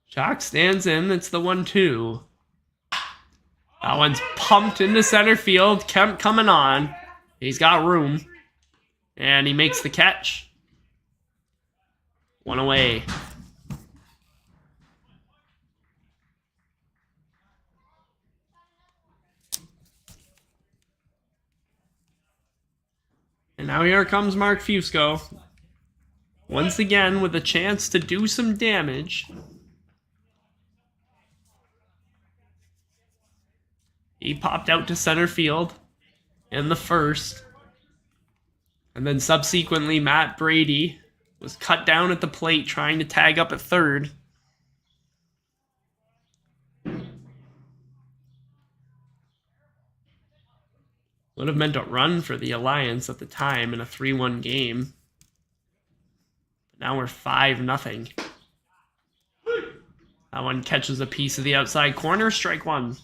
Jock stands in. It's the 1-2. That one's pumped into center field. Kemp coming on. He's got room. And he makes the catch. 1 away. And now here comes Mark Fusco. Once again with a chance to do some damage. He popped out to center field in the first. And then subsequently, Matt Brady was cut down at the plate trying to tag up at third. Would have meant a run for the Alliance at the time in a 3-1 game. But now we're 5-0. That one catches a piece of the outside corner. Strike 1.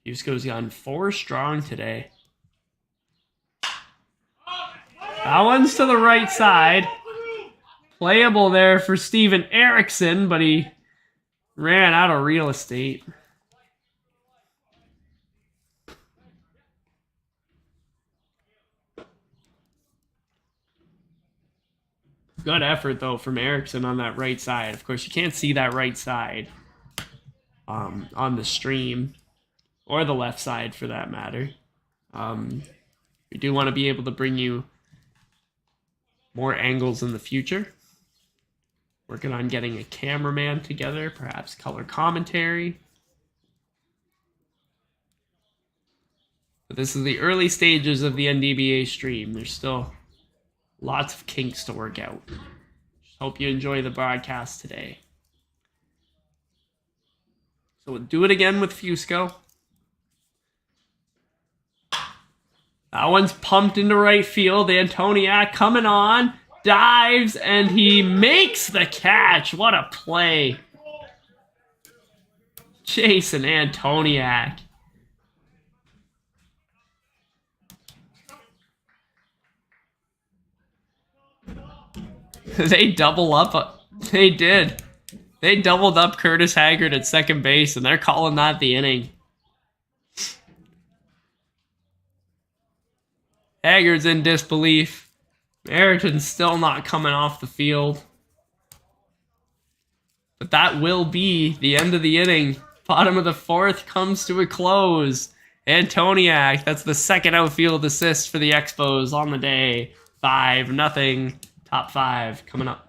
Fusco's gone 4 strong today. That one's to the right side. Playable there for Steven Erickson, but he ran out of real estate. Good effort, though, from Erickson on that right side. Of course, you can't see that right side on the stream. Or the left side, for that matter. We do want to be able to bring you more angles in the future. Working on getting a cameraman together, perhaps color commentary. But this is the early stages of the NDBA stream. There's still lots of kinks to work out. Just hope you enjoy the broadcast today. So we'll do it again with Fusco. That one's pumped into right field. Antoniak coming on, dives, and he makes the catch. What a play. Jason Antoniak. They double up. They did. They doubled up Curtis Haggard at second base, and they're calling that the inning. Haggard's in disbelief. Merritton's still not coming off the field. But that will be the end of the inning. Bottom of the fourth comes to a close. Antoniak, that's the second outfield assist for the Expos on the day. 5-0. Top 5 coming up.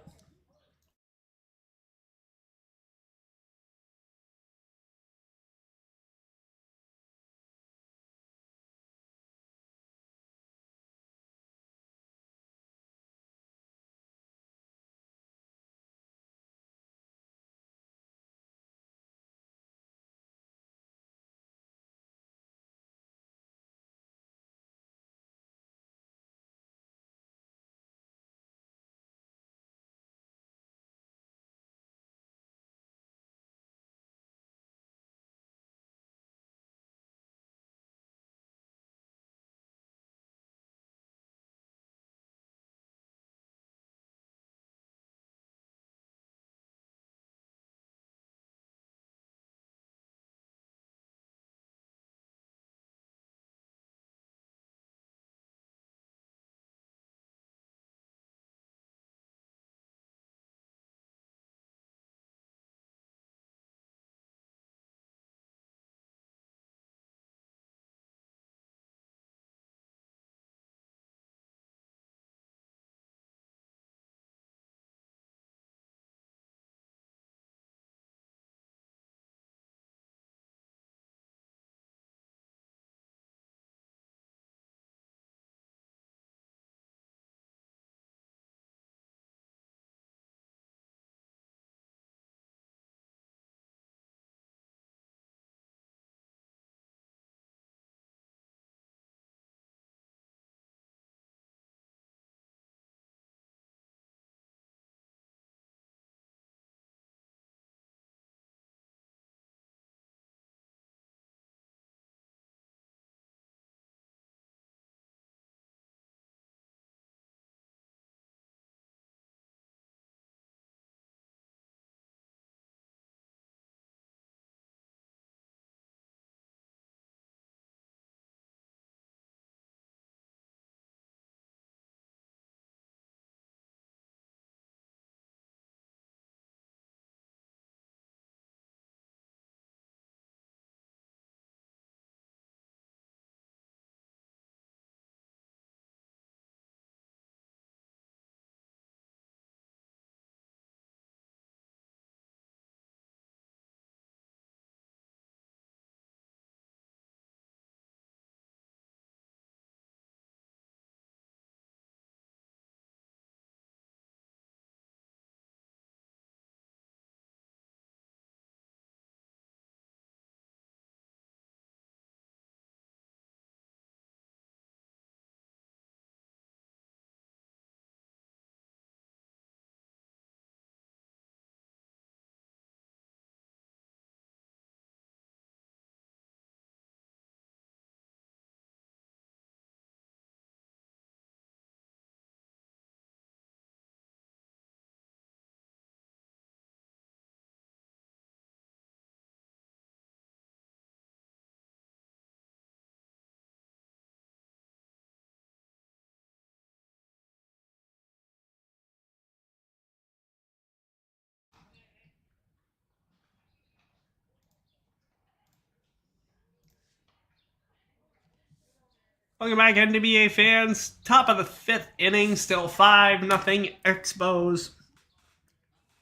Welcome back, NDBA fans. Top of the 5th inning, still 5-0 Expos.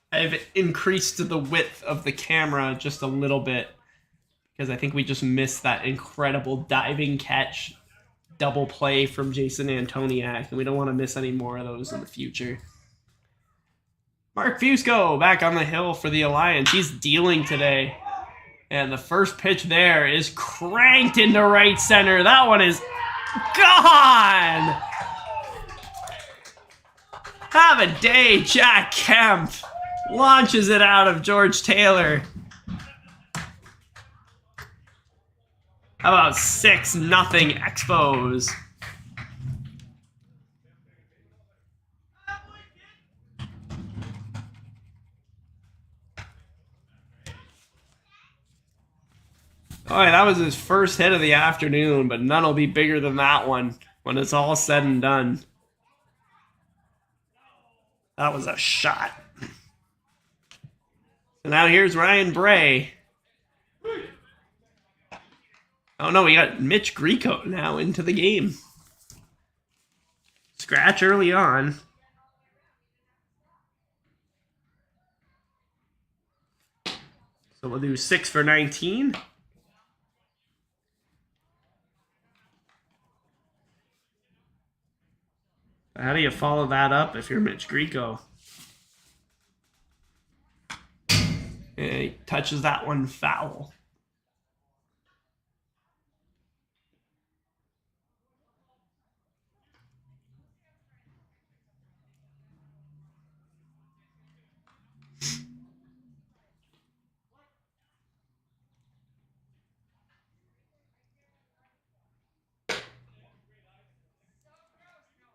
I've increased the width of the camera just a little bit because I think we just missed that incredible diving catch double play from Jason Antoniak, and we don't want to miss any more of those in the future. Mark Fusco back on the hill for the Alliance. He's dealing today. And the first pitch there is cranked into right center. That one is Gone! Have a day, Jack Kemp. Launches it out of George Taylor. How about 6-0 Expos? Oh, yeah, that was his first hit of the afternoon, but none will be bigger than that one when it's all said and done. That was a shot. And now here's Ryan Bray. Oh no, we got Mitch Grieco now into the game. Scratch early on. So we'll do 6 for 19. How do you follow that up if you're Mitch Grieco? And he touches that one foul.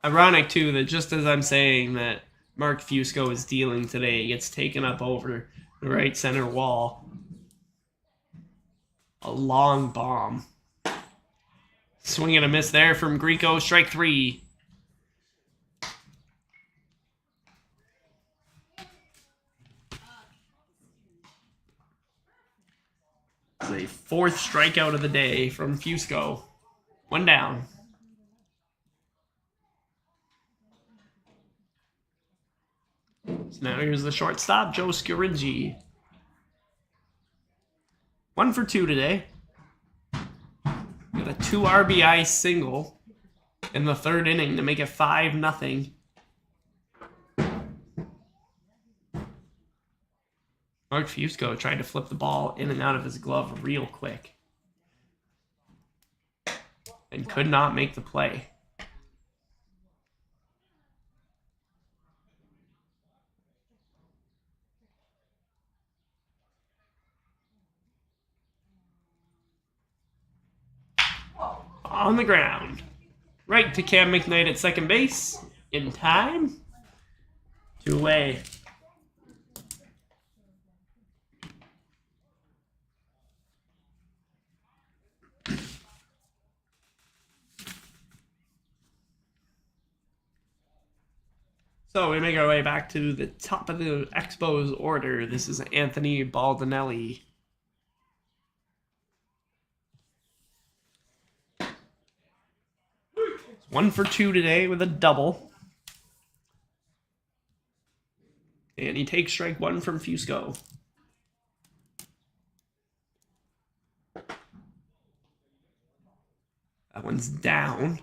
Ironic, too, that just as I'm saying that Mark Fusco is dealing today, he gets taken up over the right center wall. A long bomb. Swing and a miss there from Grieco. Strike 3. It's a 4th strikeout of the day from Fusco. 1 down. So now here's the shortstop, Joe Scaringi. 1 for 2 today. Got a 2 RBI single in the 3rd inning to make it 5-0. Mark Fusco tried to flip the ball in and out of his glove real quick and could not make the play. On the ground. Right to Cam McKnight at second base. In time. 2 away. So we make our way back to the top of the Expos order. This is Anthony Baldinelli. One for 2 today with a double. And he takes strike 1 from Fusco. That one's down.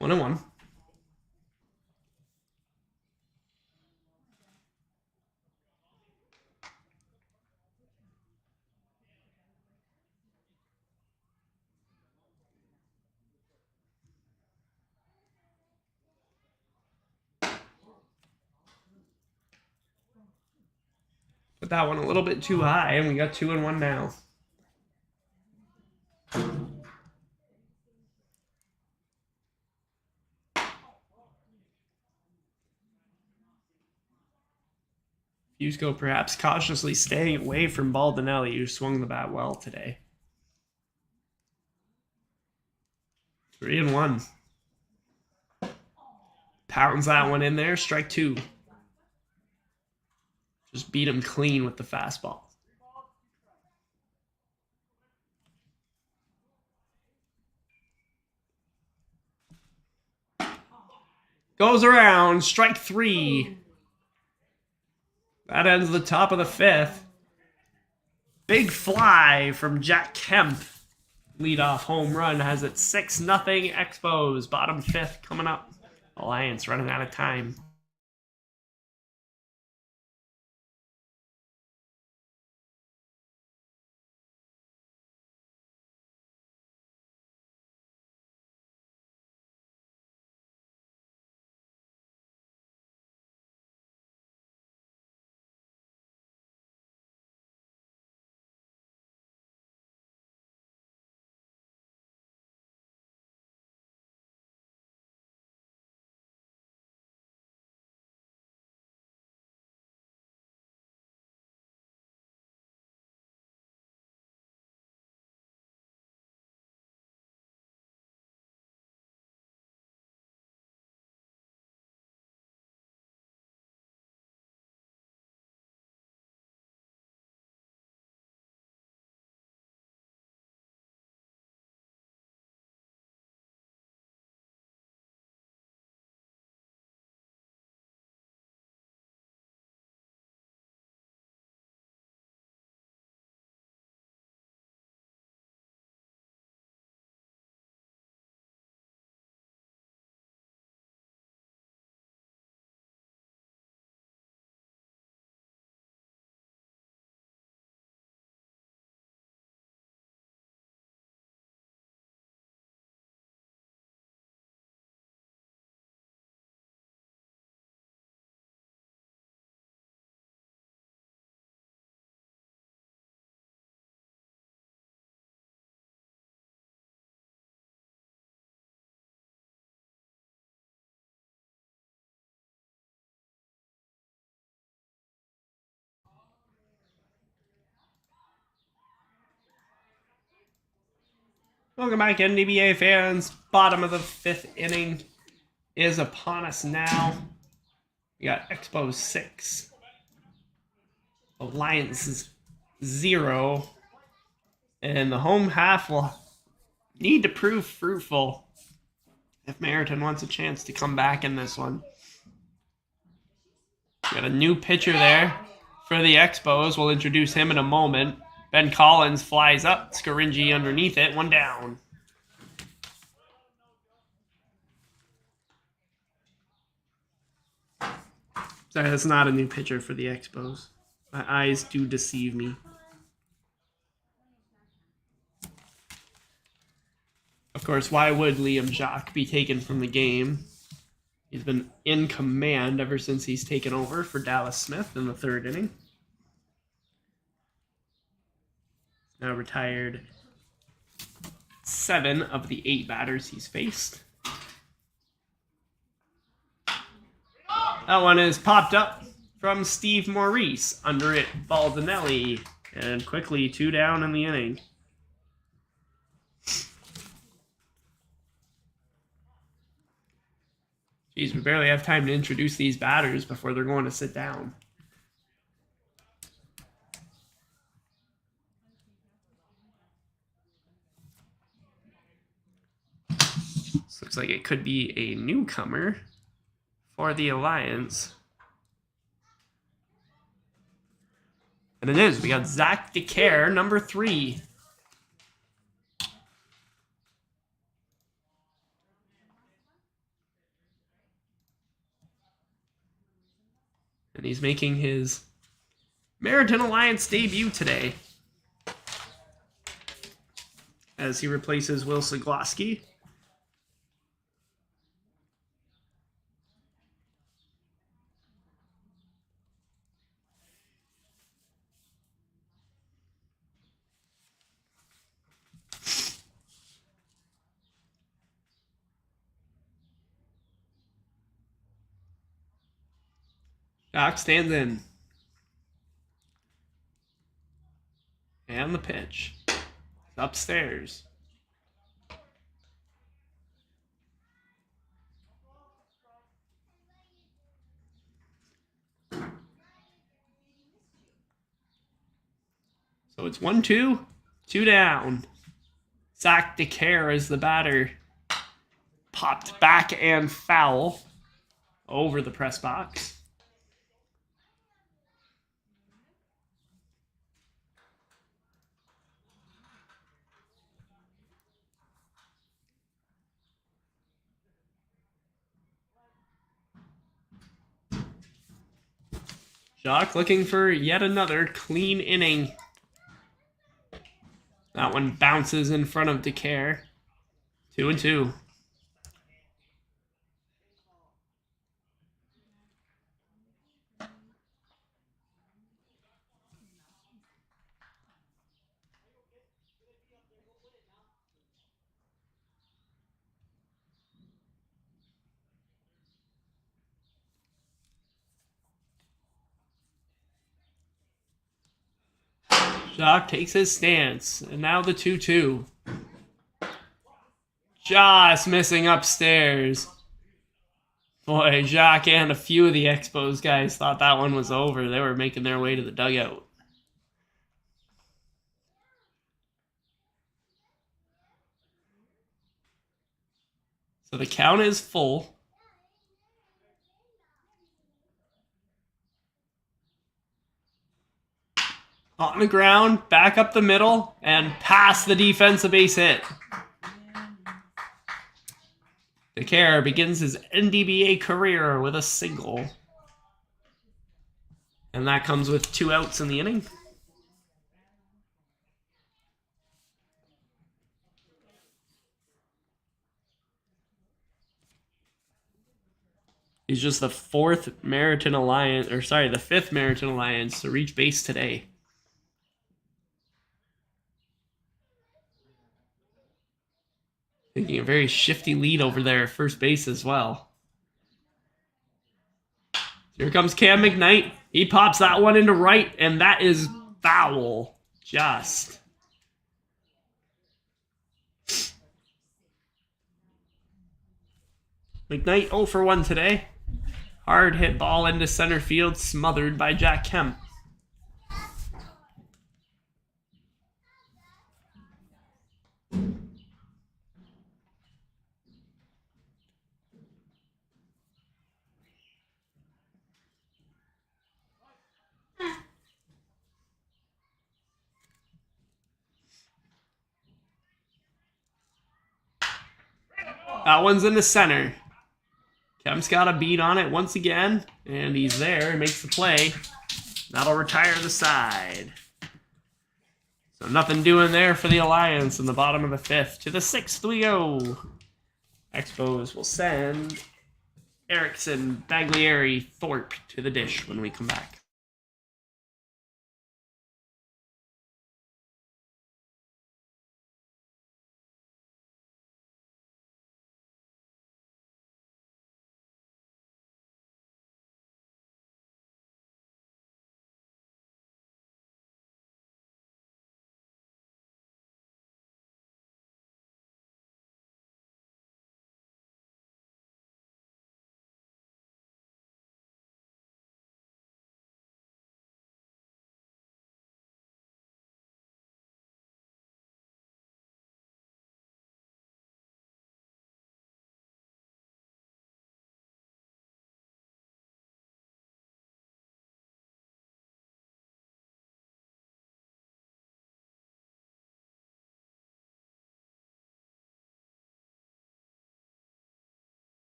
1-1. Put that one a little bit too high, and we got 2-1 now. Fusco perhaps cautiously staying away from Baldinelli, who swung the bat well today. 3-1. Pounds that one in there. Strike 2. Just beat him clean with the fastball. Goes around. Strike 3. That ends the top of the 5th. Big fly from Jack Kemp. Leadoff home run has it 6-0 Expos. Bottom 5th coming up. Alliance running out of time. Welcome back, NDBA fans. Bottom of the 5th inning is upon us now. We got Expos 6. Alliance 0. And the home half will need to prove fruitful if Merritton wants a chance to come back in this one. Got a new pitcher there for the Expos. We'll introduce him in a moment. Ben Collins flies up. Scaringi underneath it. 1 down. Sorry, that's not a new pitcher for the Expos. My eyes do deceive me. Of course, why would Liam Jacques be taken from the game? He's been in command ever since he's taken over for Dallas Smith in the 3rd inning. Now retired 7 of the 8 batters he's faced. That one is popped up from Steve Maurice. Under it, Baldinelli. And quickly 2 down in the inning. Geez, we barely have time to introduce these batters before they're going to sit down. This looks like it could be a newcomer for the Alliance. And it is. We got Zach DeCare, number 3. And he's making his Merritton Alliance debut today as he replaces Will Segloski. Doc stands in. And the pitch. Upstairs. So it's 1-2, 2 down. Zach DeCare is the batter. Popped back and foul over the press box. Jacques looking for yet another clean inning. That one bounces in front of DeCare. 2-2. Jacques takes his stance, and now the 2-2. Just missing upstairs. Boy, Jacques and a few of the Expos guys thought that one was over. They were making their way to the dugout. So the count is full. On the ground, back up the middle, and past the defense, a base hit. DeCare begins his NDBA career with a single. And that comes with 2 outs in the inning. He's just the 4th Merritton Alliance, the 5th Merritton Alliance to reach base today. Taking a very shifty lead over there at first base as well. Here comes Cam McKnight. He pops that one into right, and that is foul. Just. McKnight 0 for 1 today. Hard hit ball into center field, smothered by Jack Kemp. That one's in the center. Kemp's got a beat on it once again, and he's there, makes the play. That'll retire the side. So nothing doing there for the Alliance in the bottom of the 5th. To the 6th we go. Expos will send Erickson, Baglieri, Thorpe to the dish when we come back.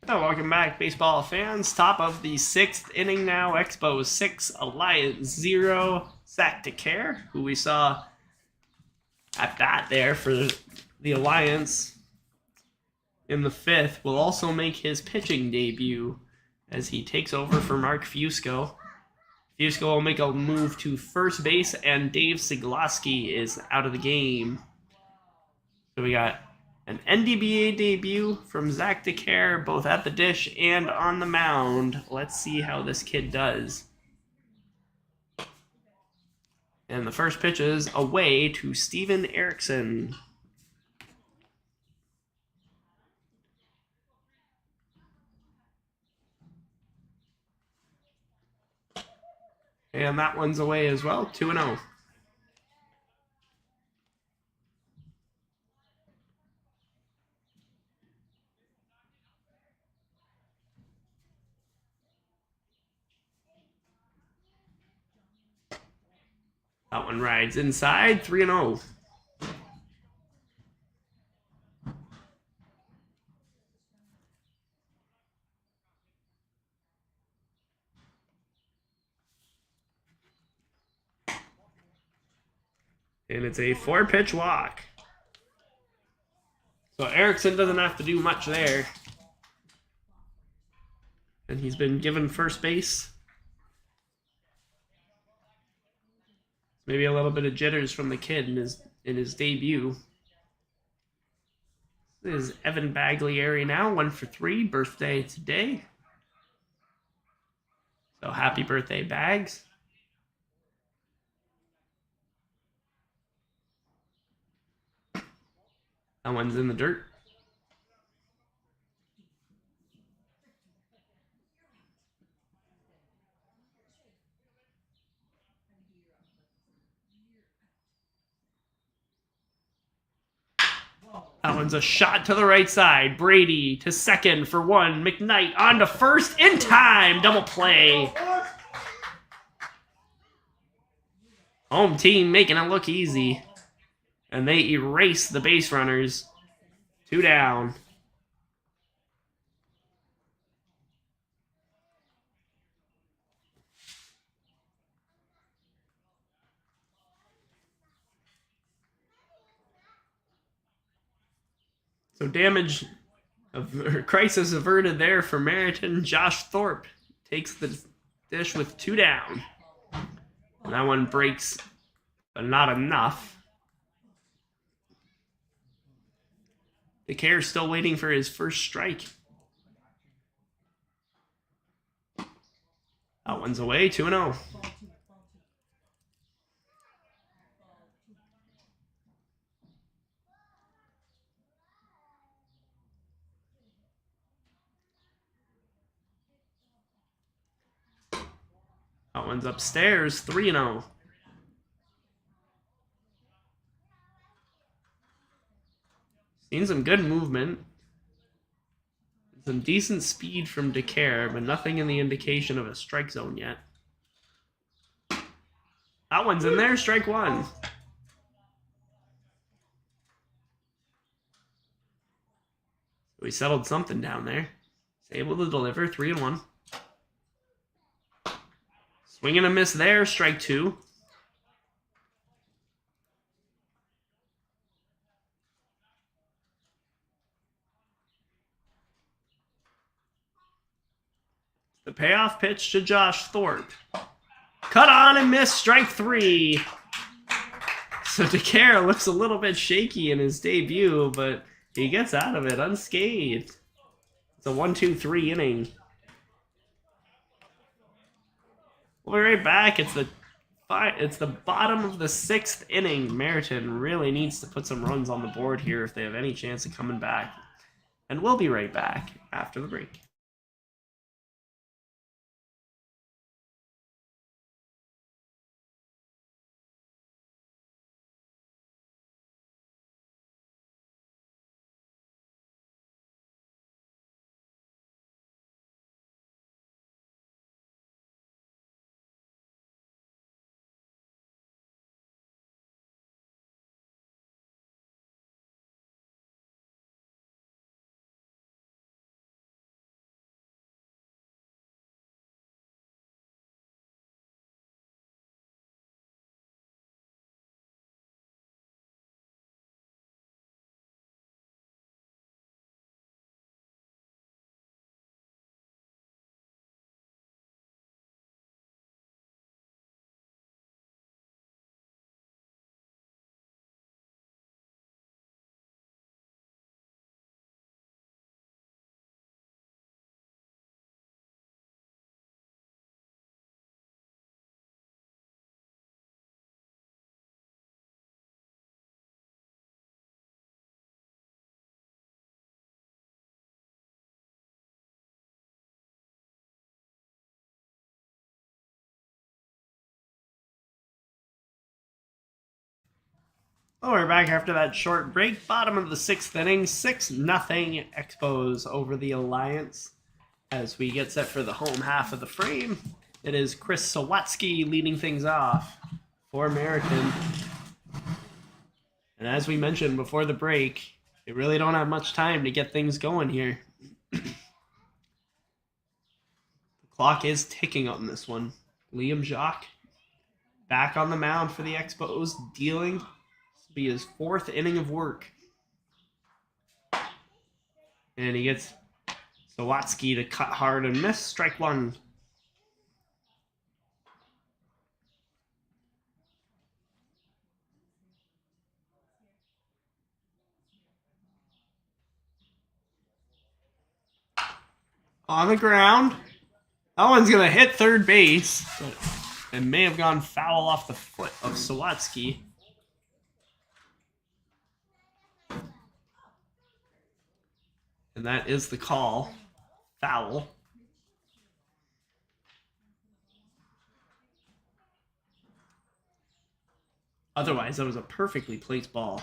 So welcome back, baseball fans. Top of the 6th inning now. Expos 6, Alliance 0. Zach DeCare, who we saw at bat there for the Alliance in the 5th, will also make his pitching debut as he takes over for Mark Fusco. Fusco will make a move to first base, and Dave Siglaski is out of the game. So we got an NDBA debut from Zach DeCare, both at the dish and on the mound. Let's see how this kid does. And the first pitch is away to Steven Erickson. And that one's away as well, 2-0. That one rides inside, 3-0. And it's a 4-pitch walk. So Erickson doesn't have to do much there. And he's been given first base. Maybe a little bit of jitters from the kid in his debut. This is Evan Baglieri now, 1 for 3, birthday today. So happy birthday, Bags. That one's in the dirt. That one's a shot to the right side. Brady to second for 1. McKnight on to first in time. Double play. Home team making it look easy. And they erase the base runners. 2 down. So damage, crisis averted there for Merritton. Josh Thorpe takes the dish with 2 down. And that one breaks, but not enough. DeCare's still waiting for his first strike. That one's away, 2-0. That one's upstairs, 3-0. Seen some good movement. Some decent speed from DeCare, but nothing in the indication of a strike zone yet. That one's in there, strike 1. We settled something down there. He's able to deliver, 3-1. Swing and a miss there, strike 2. The payoff pitch to Josh Thorpe. Cut on and miss, strike 3. So DeCare looks a little bit shaky in his debut, but he gets out of it unscathed. It's a 1-2-3 inning. We'll be right back. It's the bottom of the 6th inning. Merritton really needs to put some runs on the board here if they have any chance of coming back. And we'll be right back after the break. Oh, we're back after that short break. Bottom of the 6th inning, 6-0 Expos over the Alliance. As we get set for the home half of the frame, it is Chris Sawatsky leading things off for Merritton. And as we mentioned before the break, they really don't have much time to get things going here. The clock is ticking on this one. Liam Jacques back on the mound for the Expos, dealing will be his 4th inning of work. And he gets Sawatsky to cut hard and miss. Strike 1. On the ground. That one's going to hit third base. But it may have gone foul off the foot of Sawatsky. And that is the call. Foul. Otherwise, that was a perfectly placed ball.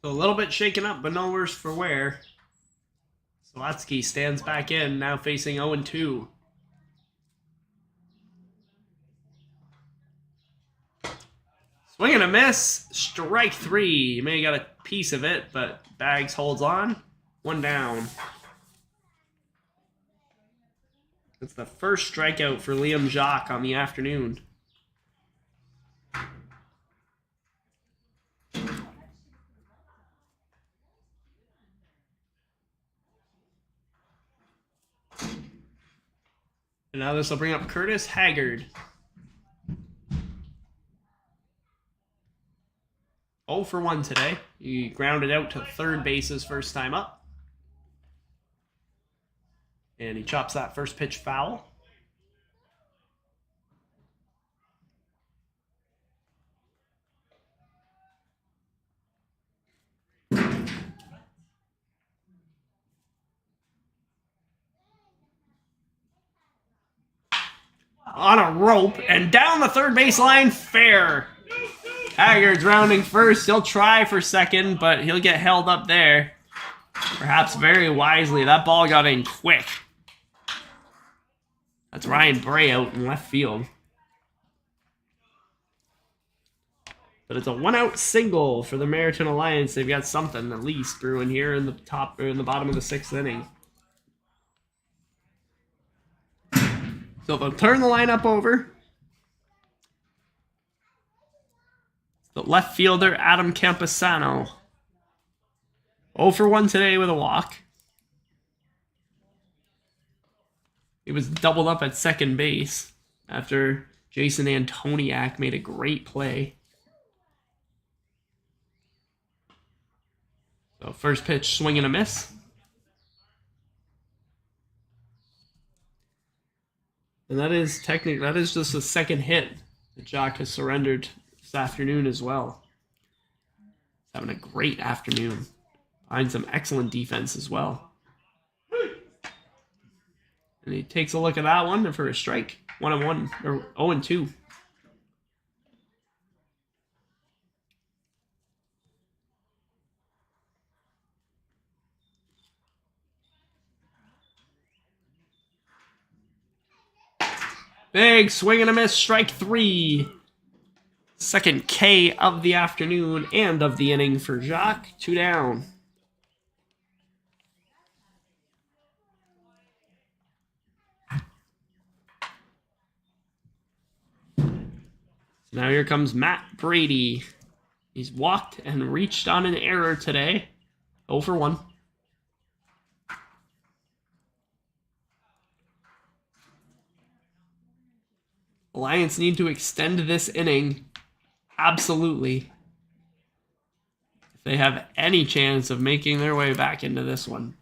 So a little bit shaken up, but no worse for wear. Sawatsky stands back in, now facing 0-2. Swing and a miss. Strike 3. You may have got a piece of it, but Bags holds on. 1 down. It's the first strikeout for Liam Jacques on the afternoon. And now this will bring up Curtis Haggard. 0 for 1 today. He grounded out to third base his first time up. And he chops that first pitch foul. On a rope and down the third baseline, fair. Haggard's rounding first. He'll try for second, but he'll get held up there. Perhaps very wisely. That ball got in quick. That's Ryan Bray out in left field. But it's a 1-out single for the Merritton Alliance. They've got something at least brewing here in the top or in the bottom of the 6th inning. So they'll turn the lineup over. The left fielder, Adam Camposano. 0 for 1 today with a walk. He was doubled up at second base after Jason Antoniak made a great play. So first pitch, swing and a miss. And that is just the second hit that Jacques has surrendered this afternoon as well. He's having a great afternoon. Behind some excellent defense as well. And he takes a look at that one for a strike. 1-1 or 0-2. Big swing and a miss, strike 3. Second K of the afternoon and of the inning for Jacques. 2 down. Now here comes Matt Brady. He's walked and reached on an error today. 0 for 1. Alliance need to extend this inning. Absolutely. If they have any chance of making their way back into this one.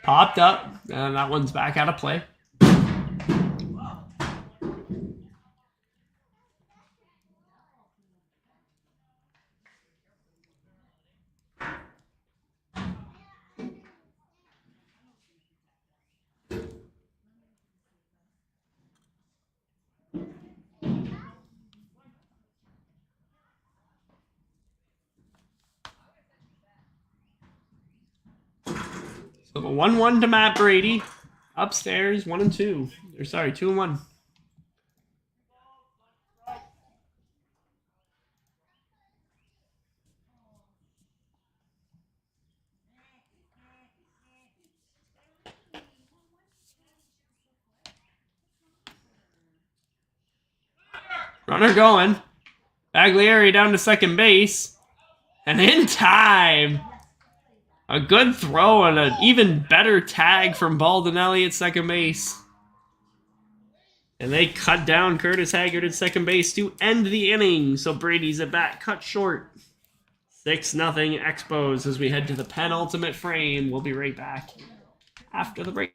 Popped up, and that one's back out of play. So the 1-1 to Matt Brady. Upstairs, 1 and 2. Or sorry, 2 and 1. Runner going. Baglieri down to second base. And in time. A good throw and an even better tag from Baldinelli at second base. And they cut down Curtis Haggard at second base to end the inning. So Brady's at bat cut short. 6-0 Expos as we head to the penultimate frame. We'll be right back after the break.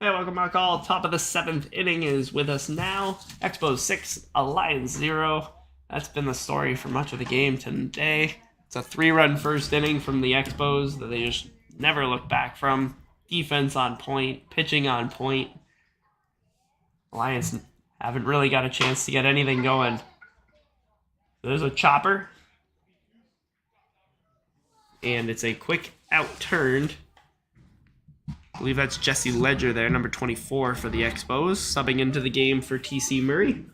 Hey, welcome back all. Top of the 7th inning is with us now. Expos 6, Alliance 0. That's been the story for much of the game today. It's a 3-run first inning from the Expos that they just never look back from. Defense on point, pitching on point. Alliance haven't really got a chance to get anything going. There's a chopper. And it's a quick out turned. I believe that's Jesse Ledger there, number 24 for the Expos, subbing into the game for TC Murray.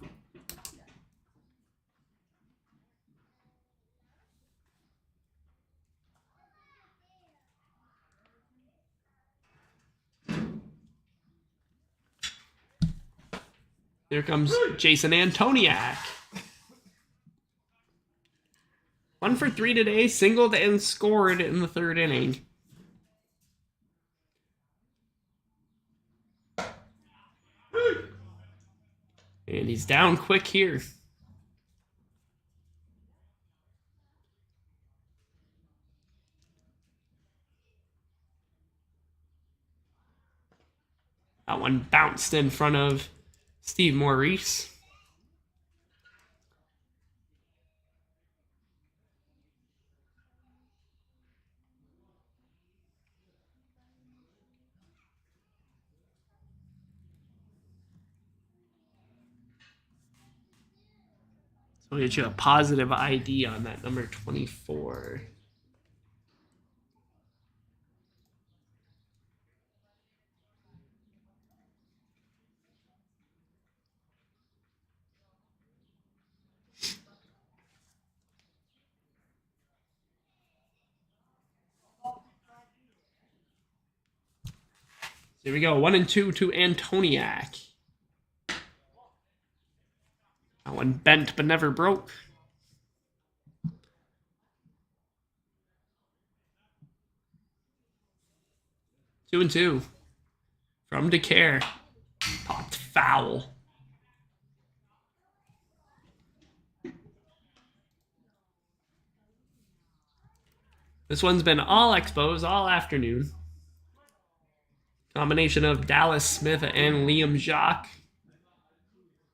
Here comes Jason Antoniak. 1 for 3 today, singled and scored in the 3rd inning. And he's down quick here. That one bounced in front of Steve Maurice. So we'll get you a positive ID on that number 24. Here we go. 1 and 2 to Antoniak. That one bent but never broke. Two and 2 from DeCare. Popped foul. This one's been all Expos all afternoon. Combination of Dallas Smith and Liam Jacques.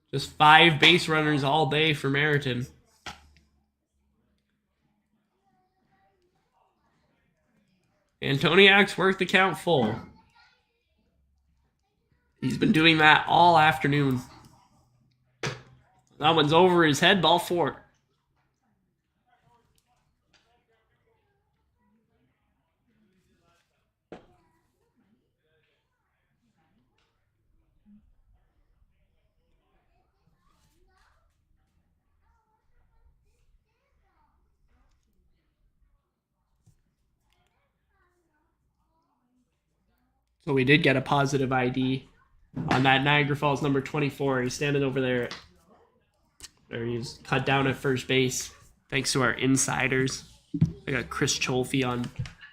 Just 5 base runners all day for Merritton. Antoniak's worked the count full. He's been doing that all afternoon. That one's over his head, ball 4. So we did get a positive ID on that Niagara Falls number 24. He's standing over there. He's cut down at first base. Thanks to our insiders. I got Chris Cholfi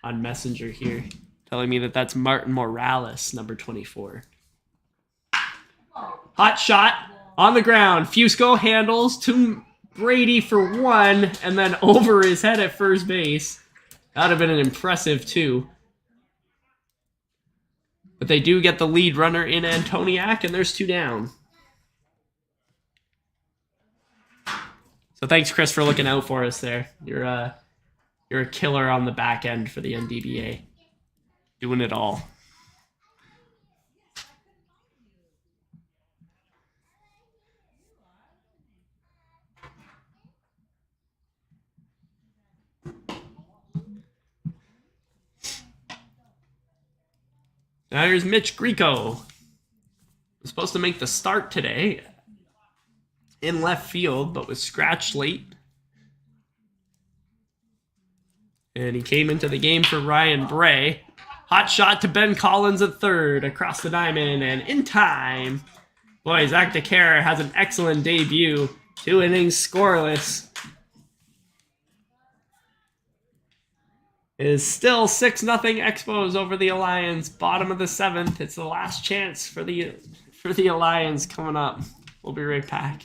on Messenger here telling me that that's Martin Morales, number 24. Hot shot on the ground. Fusco handles to Brady for 1 and then over his head at first base. That would have been an impressive 2. But they do get the lead runner in Antoniak, and there's 2 down. So thanks, Chris, for looking out for us there. You're a killer on the back end for the NDBA. Doing it all. Now here's Mitch Grieco. Was supposed to make the start today in left field, but was scratched late. And he came into the game for Ryan Bray. Hot shot to Ben Collins at third, across the diamond, and in time. Boy, Zach DeCare has an excellent debut. 2 innings scoreless. It is still 6-0 Expos over the Alliance. Bottom of the 7th. It's the last chance for the Alliance coming up. We'll be right back.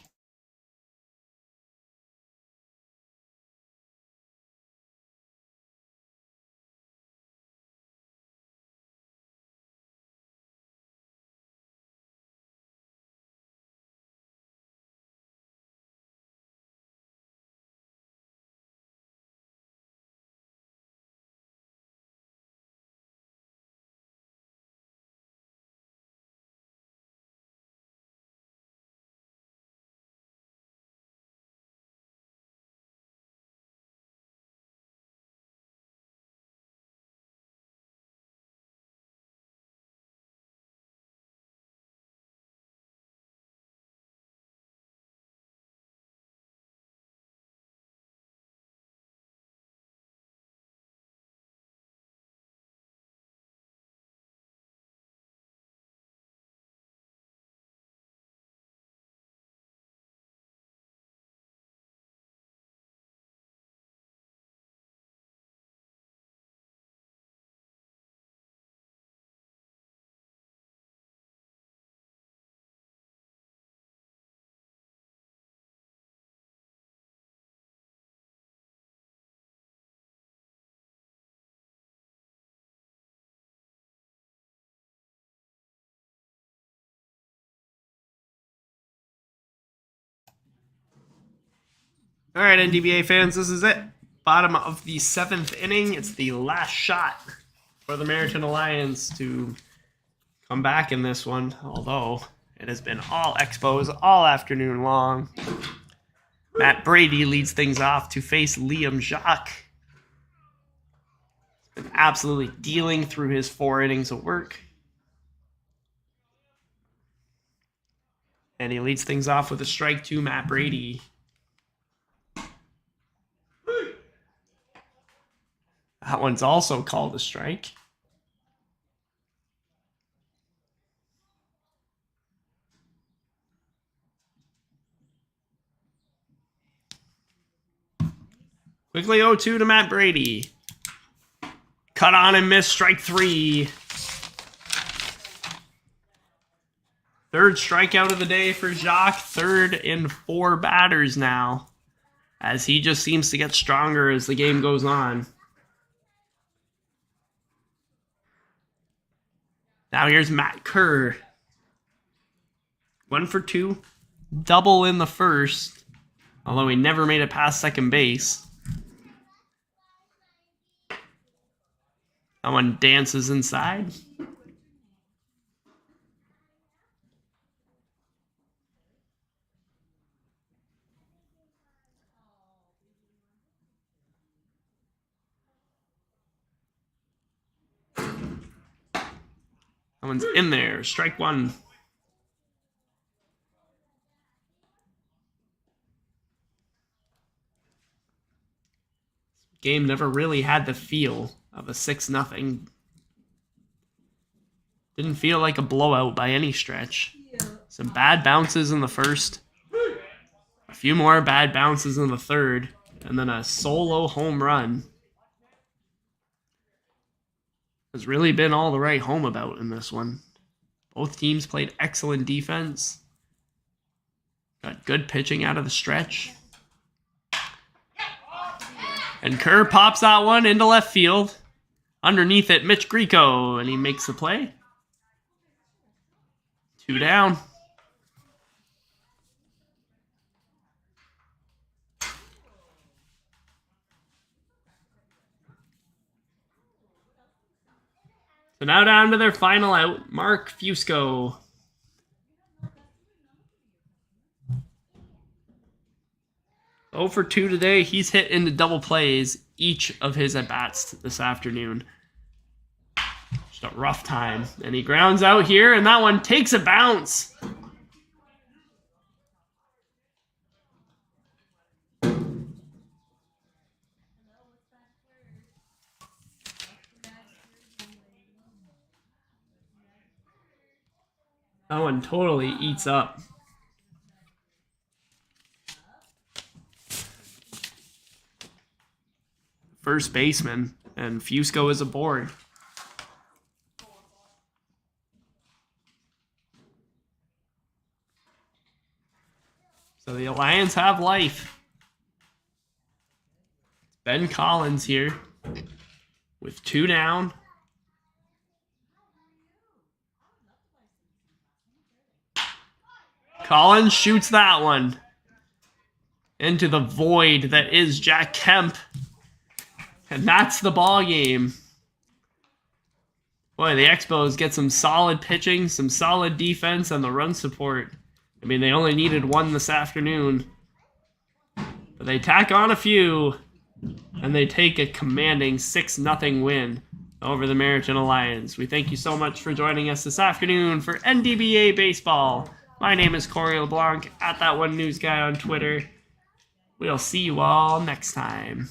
All right, NDBA fans, this is it. Bottom of the 7th inning. It's the last shot for the Merritton Alliance to come back in this one, although it has been all Expos all afternoon long. Matt Brady leads things off to face Liam Jacques. Been absolutely dealing through his 4 innings of work. And he leads things off with a strike to Matt Brady. That one's also called a strike. Quickly 0-2 to Matt Brady. Cut on and miss, strike 3. Third strikeout of the day for Jacques. Third in 4 batters now, as he just seems to get stronger as the game goes on. Now here's Matt Kerr. 1 for 2. Double in the first, although he never made it past second base. That one dances inside. That one's in there. Strike 1. Game never really had the feel of a 6-0. Didn't feel like a blowout by any stretch. Some bad bounces in the first. A few more bad bounces in the third. And then a solo home run. Has really been all to write home about in this one. Both teams played excellent defense. Got good pitching out of the stretch. And Kerr pops that one into left field. Underneath it, Mitch Grieco, and he makes the play. 2 down. So now down to their final out, Mark Fusco. Oh for 2 today. He's hit into double plays each of his at-bats this afternoon. Just a rough time. And he grounds out here, and that one takes a bounce. That one totally eats up. First baseman, and Fusco is aboard. So the Alliance have life. Ben Collins here with 2 down. Collins shoots that one into the void that is Jack Kemp. And that's the ball game. Boy, the Expos get some solid pitching, some solid defense, and the run support. I mean, they only needed 1 this afternoon. But they tack on a few, and they take a commanding 6-0 win over the Merritton Alliance. We thank you so much for joining us this afternoon for NDBA Baseball. My name is Corey LeBlanc, @that1newsguy on Twitter. We'll see you all next time.